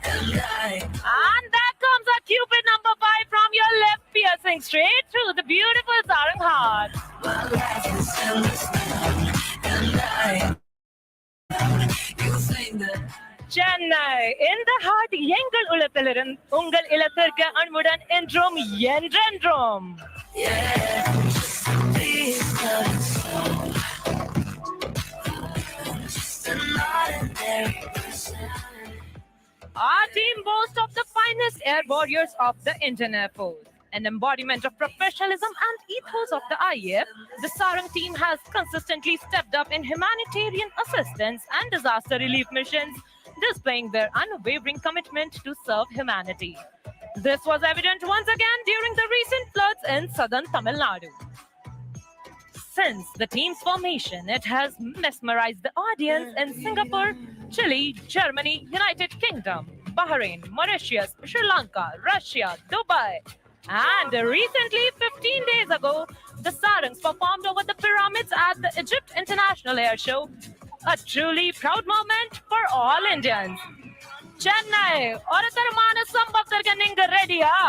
and there comes a Cupid number 5 from your left piercing straight through the beautiful Sarang heart. Chennai, in the heart, எங்கள் உலகத்திலிருந்து உங்கள் இல்லத்திற்கு அன்புடன் என்றும் என்றென்றும். Our team boasts of the finest air warriors of the Indian Air Force. An embodiment of professionalism and ethos of the IAF, the Sarang team has consistently stepped up in humanitarian assistance and disaster relief missions, displaying their unwavering commitment to serve humanity. This was evident once again during the recent floods in southern Tamil Nadu. Since the team's formation, it has mesmerized the audience in Singapore, Chile, Germany, United Kingdom, Bahrain, Mauritius, Sri Lanka, Russia, Dubai. And recently, 15 days ago, the Sarangs performed over the pyramids at the Egypt International Airshow, a truly proud moment for all Indians. Chennai, oratarmana sambhavtarga ninga ready-a?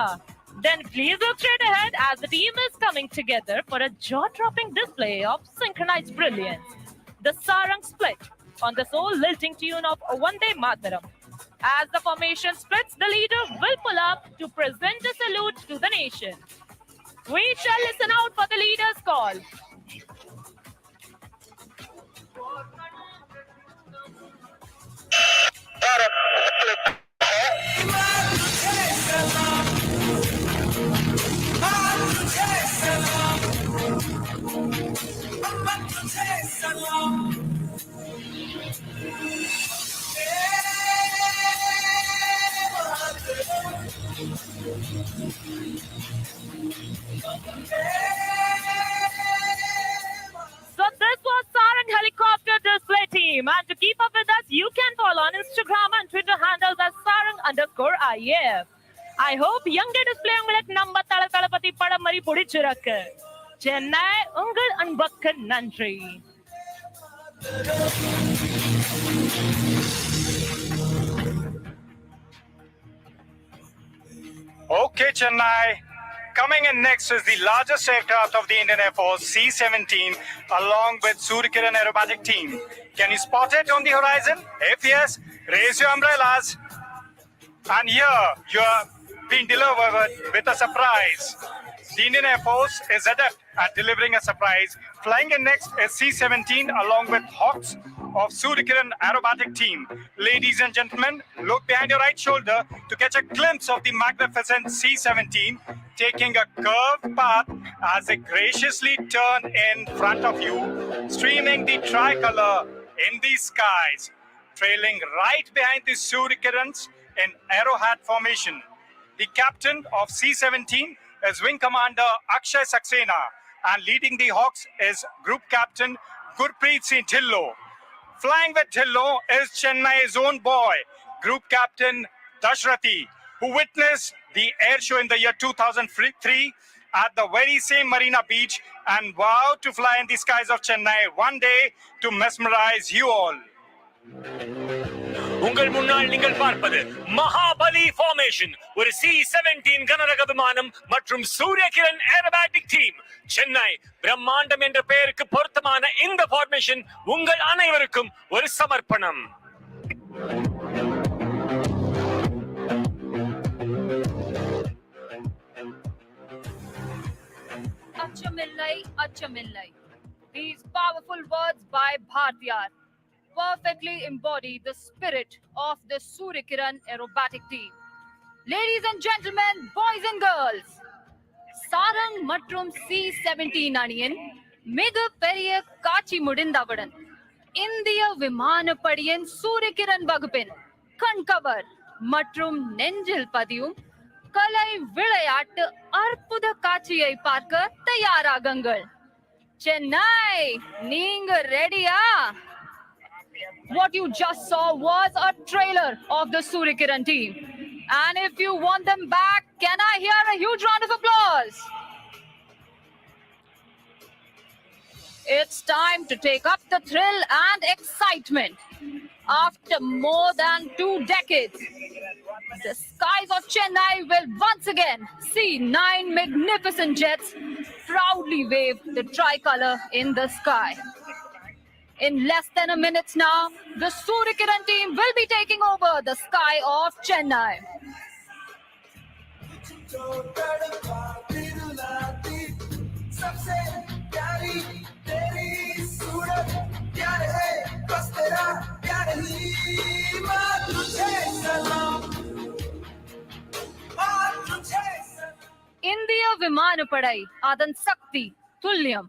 Then please look straight ahead as the team is coming together for a jaw-dropping display of synchronized brilliance. The Sarang split on the soul-lilting tune of Vande Mataram. As the formation splits, the leader will pull up to present a salute to the nation. We shall listen out for the leader's call. So this was Sarang Helicopter Display Team, and to keep up with us, you can follow on Instagram and Twitter handles as Sarang_IF. I hope young display உங்களுக்கு நம்ம தளபதி படம் மாதிரி பிடிச்சிருக்கு. சென்னை உங்கள் அன்புக்கு நன்றி. Okay, Chennai. Coming in next is the largest aircraft of the Indian Air Force, C-17, along with Surya Kiran aerobatic team. Can you spot it on the horizon? If yes, raise your umbrellas. And here, you are being delivered with a surprise. The Indian Air Force is adept at delivering a surprise. Flying in next is C-17 along with Hawks of Surya Kiran aerobatic team. Ladies and gentlemen, look behind your right shoulder to catch a glimpse of the magnificent C-17 taking a curved path as they graciously turn in front of you, streaming the tricolor in the skies, trailing right behind the Surya Kirans in arrowhead formation. The captain of C-17 is Wing Commander Akshay Saxena, and leading the Hawks is Group Captain Gurpreet Singh Dhillo. Flying with Dhillo is Chennai's own boy, Group Captain Dashrathi, who witnessed the air show in the year 2003 at the very same Marina Beach and vowed to fly in the skies of Chennai one day to mesmerize you all. உங்கள் முன்னால் நீங்கள் பார்ப்பது Mahabali formation, ஒரு C-17 கனரக விமானம் மற்றும் சூரிய Kiran aerobatic team. Chennai பிரம்மாண்டம் என்ற பெயருக்கு பொருத்தமான இந்த ஃபார்மேஷன் உங்கள் அனைவருக்கும் ஒரு சமர்ப்பணம். Achamillai, Achamillai. These powerful words by Bharatiya perfectly embody the spirit of the Surya Kiran aerobatic team. Ladies and gentlemen, boys and girls, Sarang மற்றும் C-17 அணியின் மிக பெரிய காட்சி முடிந்தவுடன் இந்திய விமானப்படையின் சூரிய கிரண் வகுப்பின் கண்கவர் மற்றும் நெஞ்சில் பதியும் கலை விளையாட்டு அற்புத காட்சியை பார்க்க தயாராகுங்கள். சென்னை, நீங்க ரெடியா? What you just saw was a trailer of the Surya Kiran team. And if you want them back, can I hear a huge round of applause? It's time to take up the thrill and excitement. After more than 2 decades, The skies of Chennai will once again see 9 magnificent jets proudly wave the tricolor in the sky. In less than a minute now, the Surya Kiran team will be taking over the sky of Chennai. இந்திய விமானப்படை அதன் சக்தி துல்லியம்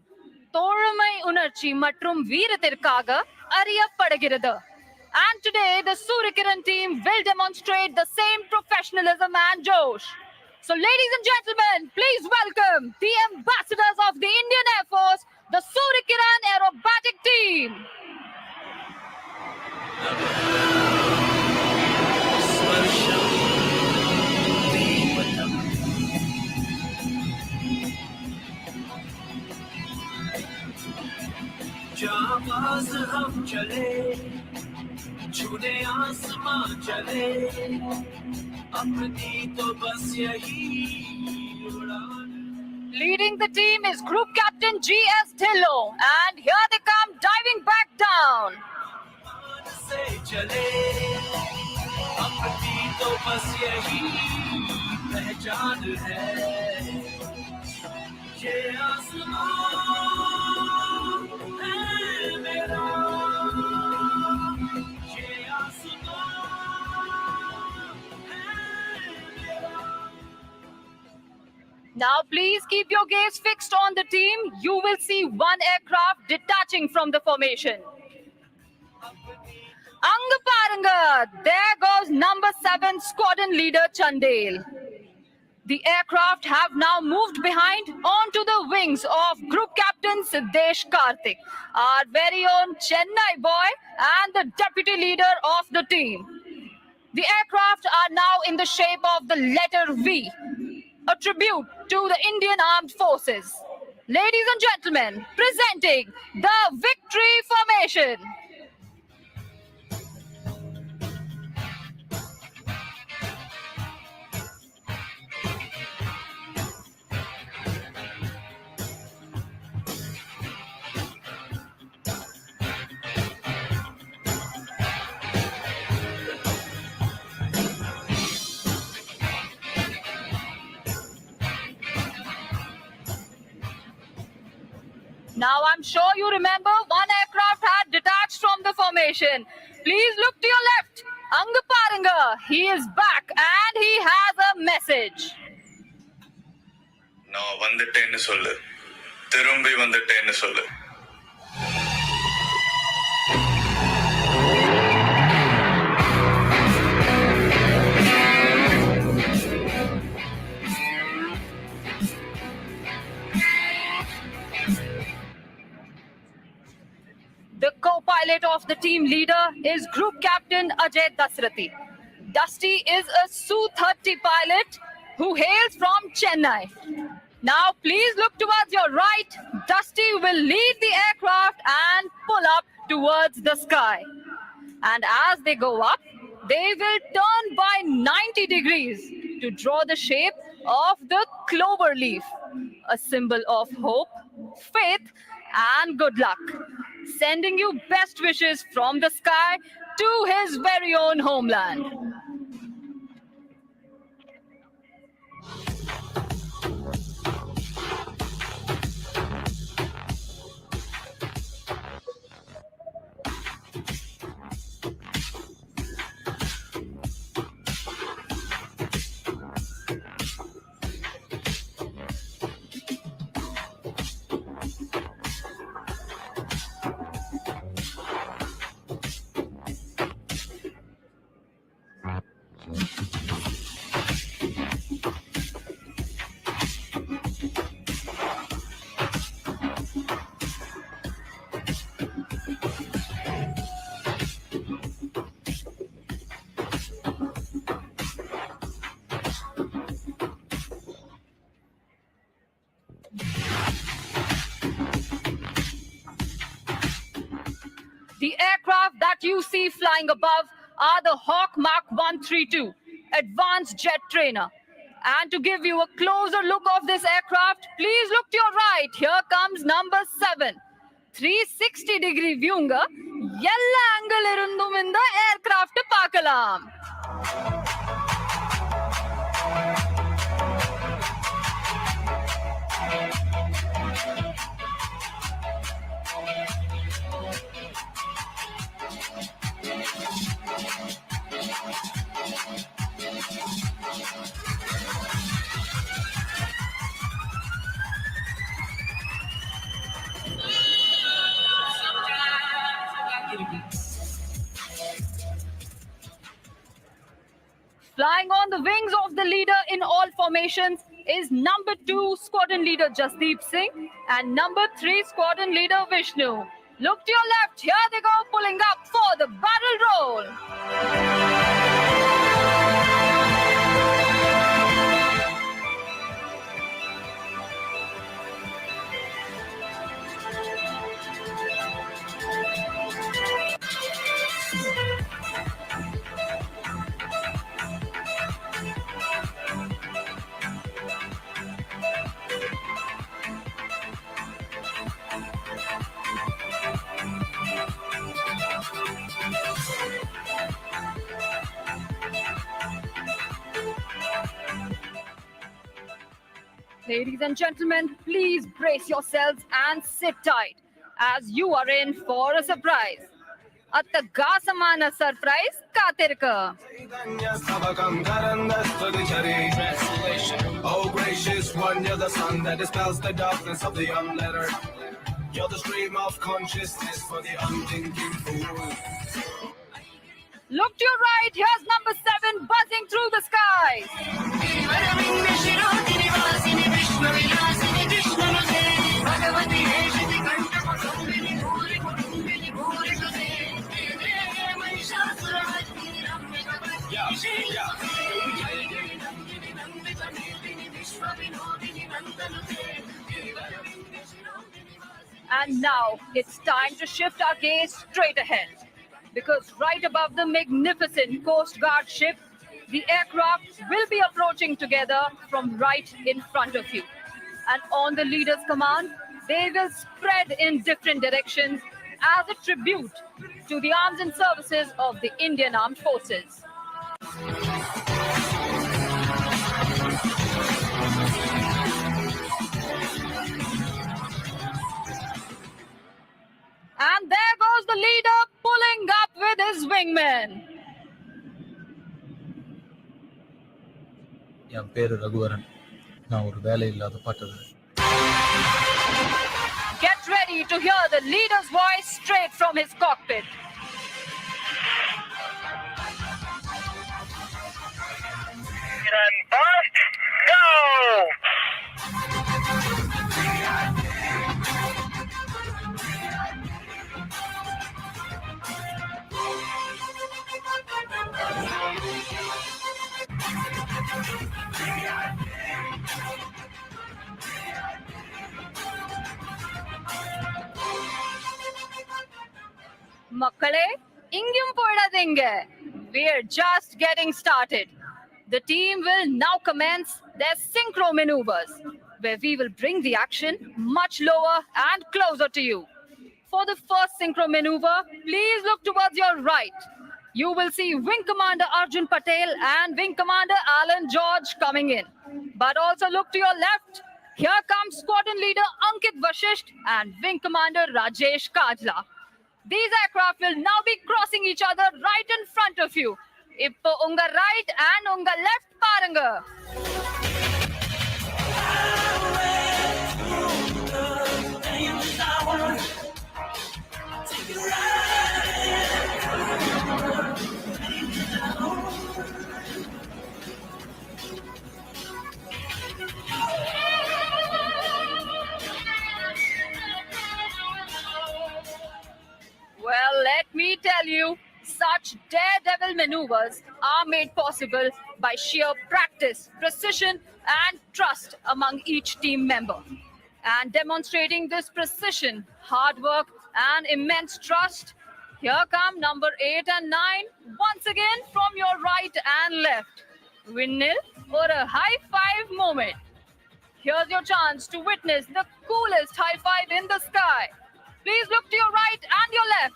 தோழமை உணர்ச்சி மற்றும் வீரத்திற்காக அறியப்படுகிறது. And today the Surya Kiran team will demonstrate the same professionalism and josh. So ladies and gentlemen, please welcome the ambassadors of the Indian Air Force, the Surya Kiran aerobatic team. जाबाज हम चले छूने आसमां चले अपनी तो बस यही उड़ान. Leading the team is Group Captain G.S. Dhillon, and here they come diving back down. से चले अपनी तो बस यही पहचान है ये आसमां Now please keep your gaze fixed on the team. You will see one aircraft detaching from the formation. Anga Paranga, there goes number 7 squadron leader Chandel. The aircraft have now moved behind onto the wings of Group Captain Siddesh Karthik, our very own Chennai boy and the deputy leader of the team. The aircraft are now in the shape of the letter V, a tribute to the Indian Armed Forces. Ladies and gentlemen, presenting the Victory Formation. Now I'm sure you remember one aircraft had detached from the formation. Please look to your left. Anga Paranga, he is back and he has a message. நான் வந்துட்டேன்னு சொல்லு, திரும்பி வந்துட்டேன்னு சொல்லு. The co-pilot of the team leader is Group Captain Ajay Dasrathi. Dusty is a Su-30 pilot who hails from Chennai. Now please look towards your right. Dusty will lead the aircraft and pull up towards the sky. And as they go up, they will turn by 90 degrees to draw the shape of the clover leaf, a symbol of hope, faith, and good luck, sending you best wishes from the sky to his very own homeland. The aircraft that you see flying above are the Hawk Mark 132, advanced jet trainer. And to give you a closer look of this aircraft, please look to your right. Here comes number 7. 360-degree viewங்க எல்லா angle இருந்தும் இந்த aircraft பார்க்கலாம். Flying on the wings of the leader in all formations is number 2 squadron leader Jasdeep Singh and number 3 squadron leader Vishnu. Look to your left, here they go, pulling up for the barrel roll. Ladies and gentlemen, please brace yourselves and sit tight as you are in for a surprise. Attagasamana surprise Katirka. Oh gracious one, you're the sun that dispels the darkness of the unlettered. You're the stream of consciousness for the unthinking fool. Look to your right, here's number 7 buzzing through the skies. And now it's time to shift our gaze straight ahead. Because right above the magnificent Coast Guard ship, the aircraft will be approaching together from right in front of you. And on the leader's command, they will spread in different directions as a tribute to the arms and services of the Indian Armed Forces. And there goes the leader pulling up with his wingmen. என் பேரு ரகுவரன். நான் ஒரு வேலை இல்லாத பட்டதாரி. Get ready to hear the leader's voice straight from his cockpit. And bust, go! Makkale, ingum podadinga. We're just getting started. The team will now commence their synchro maneuvers, where we will bring the action much lower and closer to you. For the first synchro maneuver, please look towards your right. You will see Wing Commander Arjun Patel and Wing Commander Alan George coming in. But also look to your left. Here comes Squadron Leader Ankit Vashisht and Wing Commander Rajesh Kajla. These aircraft will now be crossing each other right in front of you. Ippo unga right and unga left paranga. Well, let me tell you, such daredevil maneuvers are made possible by sheer practice, precision, and trust among each team member. And demonstrating this precision, hard work, and immense trust, here come number 8 and 9, once again from your right and left. windmill, or a high five moment? Here's your chance to witness the coolest high five in the sky. Please look to your right and your left.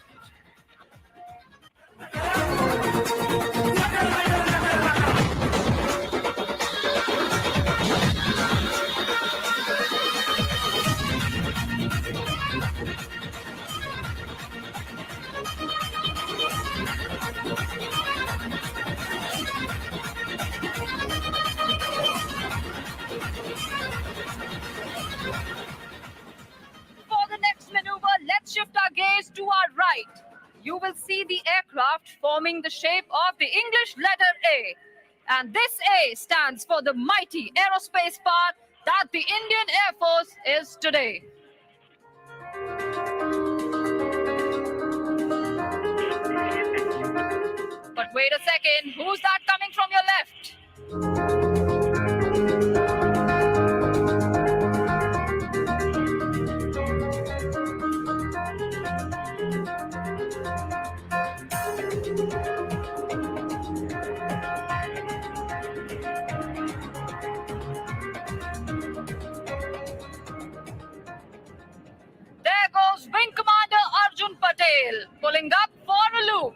For the next maneuver, let's shift our gaze to our right. You will see the aircraft forming the shape of the English letter A. And this A stands for the mighty aerospace power that the Indian Air Force is today. But wait a second, who's that coming from your left? There goes Wing Commander Arjun Patel, pulling up for a loop.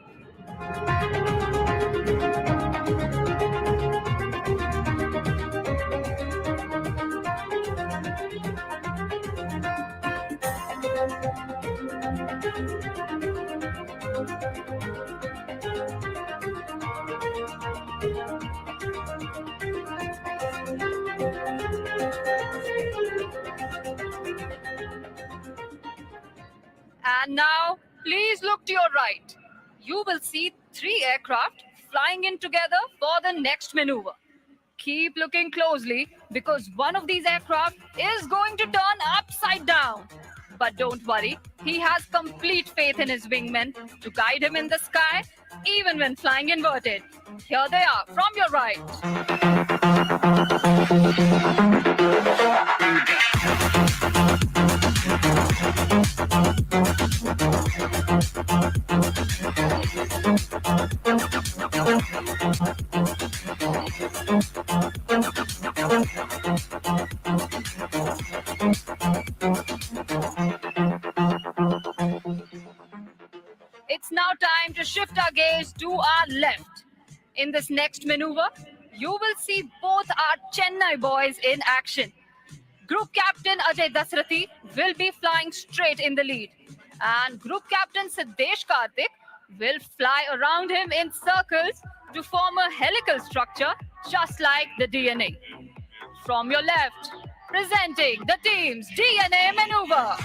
And now, please look to your right. You will see 3 aircraft flying in together for the next maneuver. Keep looking closely because one of these aircraft is going to turn upside down. But don't worry, he has complete faith in his wingmen to guide him in the sky, even when flying inverted. Here they are from your right. It's now time to shift our gaze to our left. In this next maneuver, you will see both our Chennai boys in action. Group Captain Ajay Dasrathi will be flying straight in the lead, and Group Captain Siddesh Karthik will fly around him in circles to form a helical structure just like the DNA. From your left, presenting the team's DNA maneuver.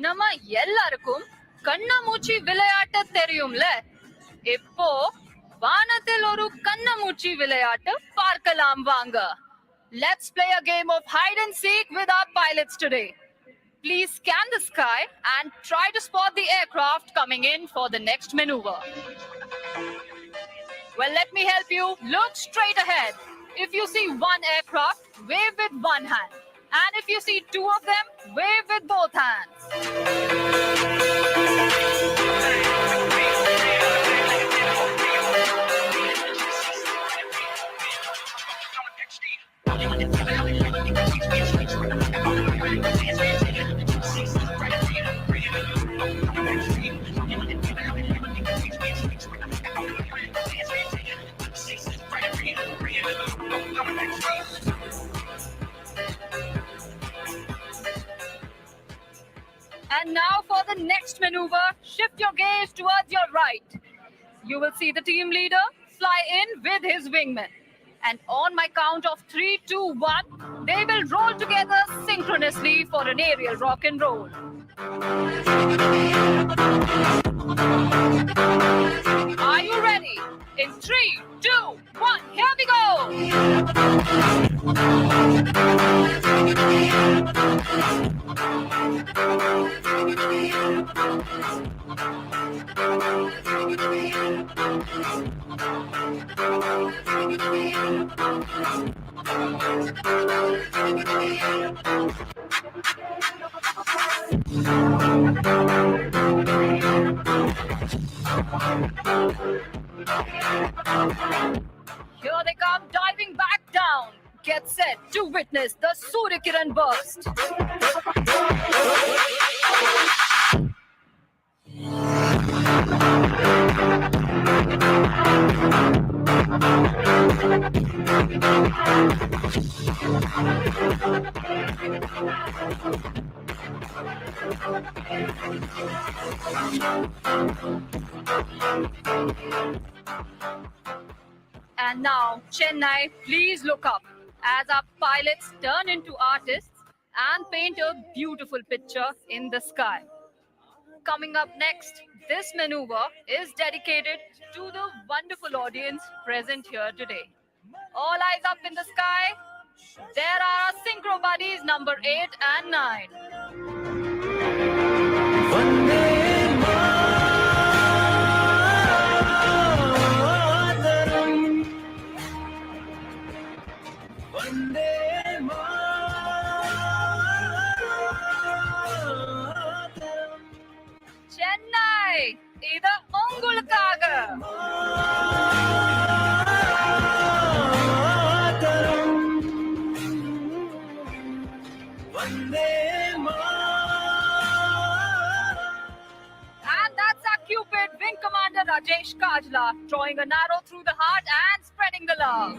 நம்ம எல்லாருக்கும் கண்ணாமூச்சி விளையாட்டு தெரியும்ல. இப்போ வானத்தில் ஒரு கண்ணாமூச்சி விளையாட்டு பார்க்கலாம் வாங்க. Let's play a game of hide and seek with our pilots today. Please scan the sky and try to spot the aircraft coming in for the next maneuver. Well, let me help you. Look straight ahead. If you see one aircraft, wave with one hand. And if you see 2 of them, wave with both hands. And now for the next maneuver, shift your gaze towards your right. You will see the team leader fly in with his wingman. And on my count of 3, 2, 1, They will roll together synchronously for an aerial rock and roll. Are you ready? In 3, 2, 1, here we go! Here they come, diving back down. Get set to witness the Surya Kiran burst. And now, Chennai, please look up as our pilots turn into artists and paint a beautiful picture in the sky. Coming up next, this maneuver is dedicated to the wonderful audience present here today. All eyes up in the sky. There are our synchro buddies number 8 and 9. Chennai, idu ungalukkaga. And that's our Cupid Wing Commander Rajesh Kajla, drawing an arrow through the heart and spreading the love.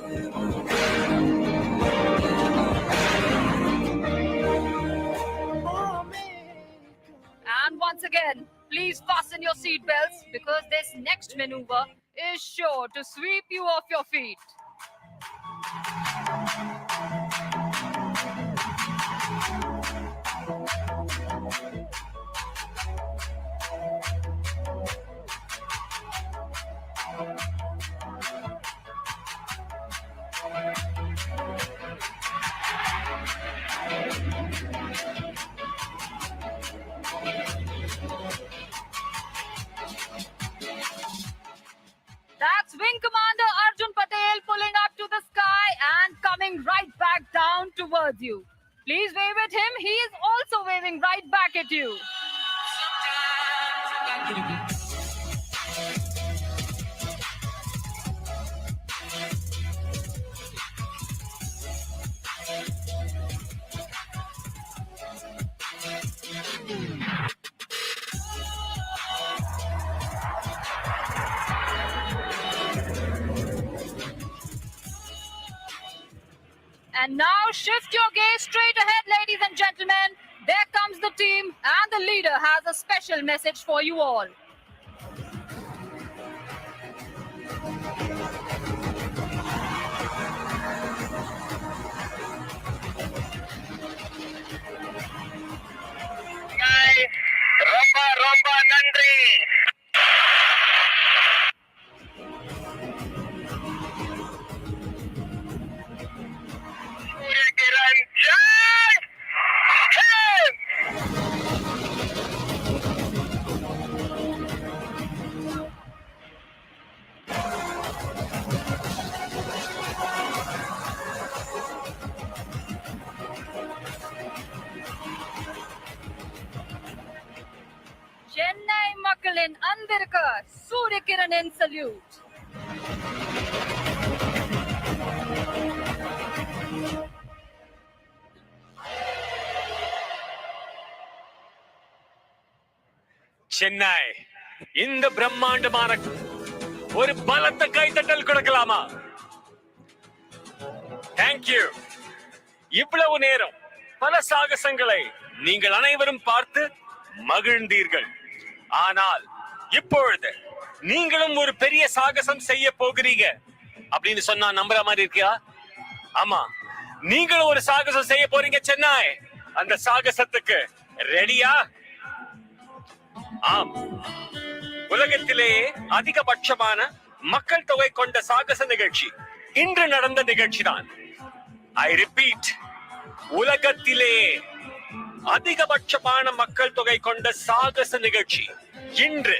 And once again, please fasten your seatbelts because this next maneuver is sure to sweep you off your feet. That's Wing Commander Arjun Patel pulling up to the sky and coming right back down towards you. Please wave at him. He is also waving right back at you. And now shift your gaze straight ahead, ladies and gentlemen. There comes the team, and the leader has a special message for you all. Guys, romba romba nandri. Surya Kiran Jai! Hey! Chennai Makkalin Andirka, Surya Kiranin salute. Chennai இந்த பிரம்மாண்டமான ஒரு பலத்த கைத்தட்டல் கொடுக்கலாமா? Thank you. இவ்வளவு நேரம் பல சாகசங்களை நீங்கள் அனைவரும் பார்த்து மகிழ்ந்தீர்கள். ஆனால் இப்பொழுது நீங்களும் ஒரு பெரிய சாகசம் செய்ய போகிறீங்க அப்படின்னு சொன்னா நம்புற மாதிரி இருக்கியா? ஆமா, நீங்களும் ஒரு சாகசம் செய்ய போறீங்க சென்னை. அந்த சாகசத்துக்கு ரெடியா? ஆம், உலகத்திலேயே அதிகபட்சமான மக்கள் தொகை கொண்ட சாகச நிகழ்ச்சி இன்று நடந்த நிகழ்ச்சிதான். ஐ ரிப்பீட், உலகத்திலேயே அதிகபட்சமான மக்கள் தொகை கொண்ட சாகச நிகழ்ச்சி இன்று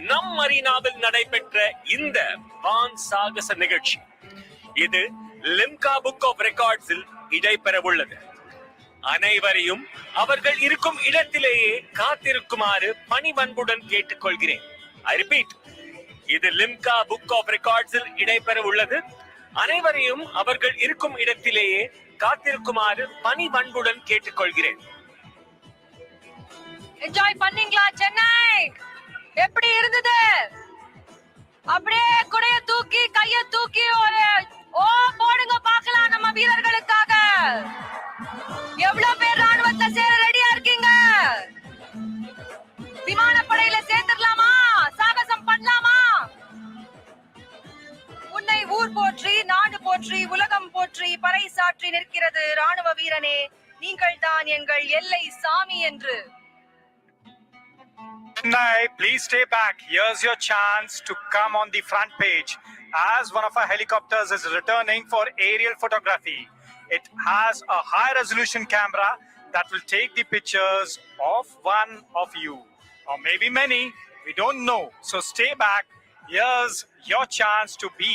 நம் மரீனாவில் நடைபெற்ற இந்த வான் சாகச நிகழ்ச்சி. இது லிம்கா புக் ஆஃப் ரெக்கார்ட்ஸில் இடம்பெற உள்ளது. அனைவரையும் அவர்கள் இருக்கும் இடத்திலேயே காத்திருக்குமாறு பணிவன்புடன் கேட்டுக்கொள்கிறேன். ஐ ரிப்பீட், இது லிம்கா புக் ஆஃப் ரெக்கார்ட்ஸில் இடம்பெற உள்ளது. அனைவரையும் அவர்கள் இருக்கும் இடத்திலேயே காத்திருக்குமாறு பணிவன்புடன் கேட்டுக்கொள்கிறேன். என்ஜாய் பண்ணீங்களா சென்னை? எப்படி இருந்தது? அப்படியே குடைய தூக்கி கைய தூக்கி ஒரு ஓ போடுங்க பார்க்கலாம் நம்ம வீரர்களுக்காக. எவ்வளவு பேர் ராணுவத்துல சேர ரெடியா இருக்கீங்க? விமானப்படையில சேர்ந்துடலாமா? சாகசம் பண்ணலாமா? உன்னை ஊர் போற்றி, நாடு போற்றி, உலகம் போற்றி பறைசாற்றி நிற்கிறது ராணுவ வீரனே, நீங்கள் தான் எங்கள் எல்லை சாமி என்று. Chennai, please stay back. Here's your chance to come on the front page as one of our helicopters is returning for aerial photography. It has a high resolution camera that will take the pictures of one of you, or maybe many, we don't know. So stay back. Here's your chance to be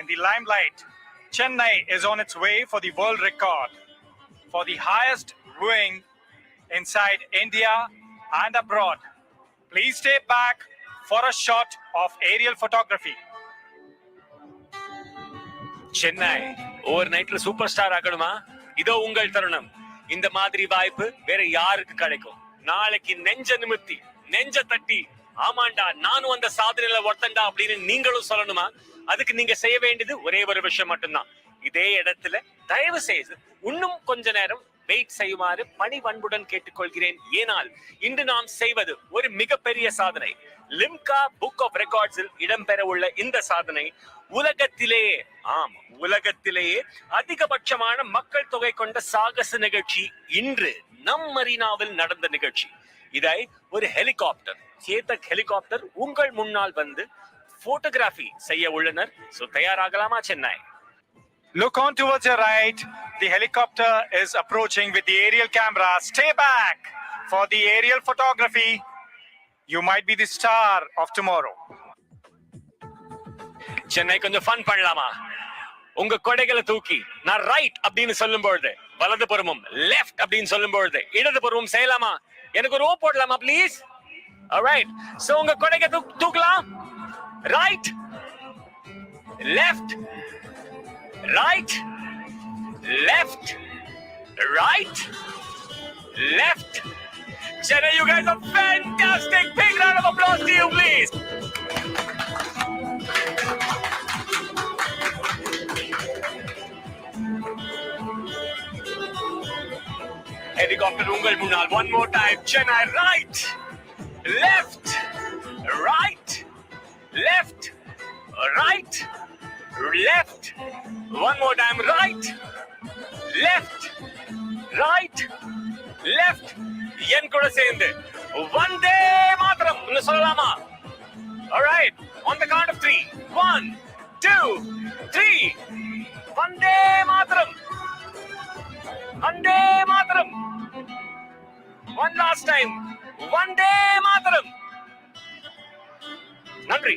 in the limelight. Chennai is on its way for the world record for the highest viewing inside India and abroad. Please stay back for a shot of aerial photography. Chennai over நைட்ல super star ஆகணுமா? இதோ உங்கள் தருணம். இந்த மாதிரி வாய்ப்பு வேற யாருக்கு கிடைக்கும்? நாளைக்கு நெஞ்ச நிமித்தி, நெஞ்ச தட்டி, ஆமாண்டா நானும் அந்த சாதனையில ஒருத்தண்டா அப்படின்னு நீங்களும் சொல்லணுமா? அதுக்கு நீங்க செய்ய வேண்டியது ஒரே ஒரு விஷயம் மட்டும்தான். இதே இடத்துல தயவு செய்து இன்னும் கொஞ்ச நேரம் வெயிட் செய்யுமாறு பணிவன்புடன் கேட்டுக்கொள்கிறேன். ஏனால் இன்று நாம் செய்வது ஒரு மிகப்பெரிய சாதனை. லிம்கா புக் ஆஃப் ரெக்கார்ட்ஸில் இடம்பெற உள்ள இந்த சாதனை உலகத்திலேயே, ஆம் உலகத்திலேயே அதிகபட்சமான மக்கள் தொகை கொண்ட சாகச நிகழ்ச்சி இன்று நம் மரீனாவில் நடந்த நிகழ்ச்சி. இதை ஒரு ஹெலிகாப்டர், சேதக் ஹெலிகாப்டர் உங்கள் முன்னால் வந்து போட்டோகிராஃபி செய்ய உள்ளனர். சோ தயாராகலாமா Chennai? Look on towards your right. The helicopter is approaching with the aerial camera. Stay back for the aerial photography. You might be the star of tomorrow. Chennai கொஞ்சம் ஃபன் பண்ணலாமா? உங்க கொடைகளை தூக்கி நான் ரைட் அப்படின்னு சொல்லும் பொழுது வலது புறமும், லெஃப்ட் அப்படின்னு சொல்லும் பொழுது இடது புறமும் செய்யலாமா? எனக்கு ஒரு ஓ போடலாமா ப்ளீஸ்? ஆல்ரைட், சோ உங்க கொடைகளை தூக்கலாம். Right, left, right, left, right, left. Chennai, you guys are fantastic. Big round of applause to you, please. Helicopter ungal munnal. One more time. Chennai, right, left, right, left, right, left. One more time. Right, left, right, left. என் கூட சேர்ந்து வந்தே மாதரம் சொல்லலாமா? Alright, on the count of 3. 1, 2, 3. Vande Mataram, Vande Mataram. One last time. Vande Mataram. நன்றி.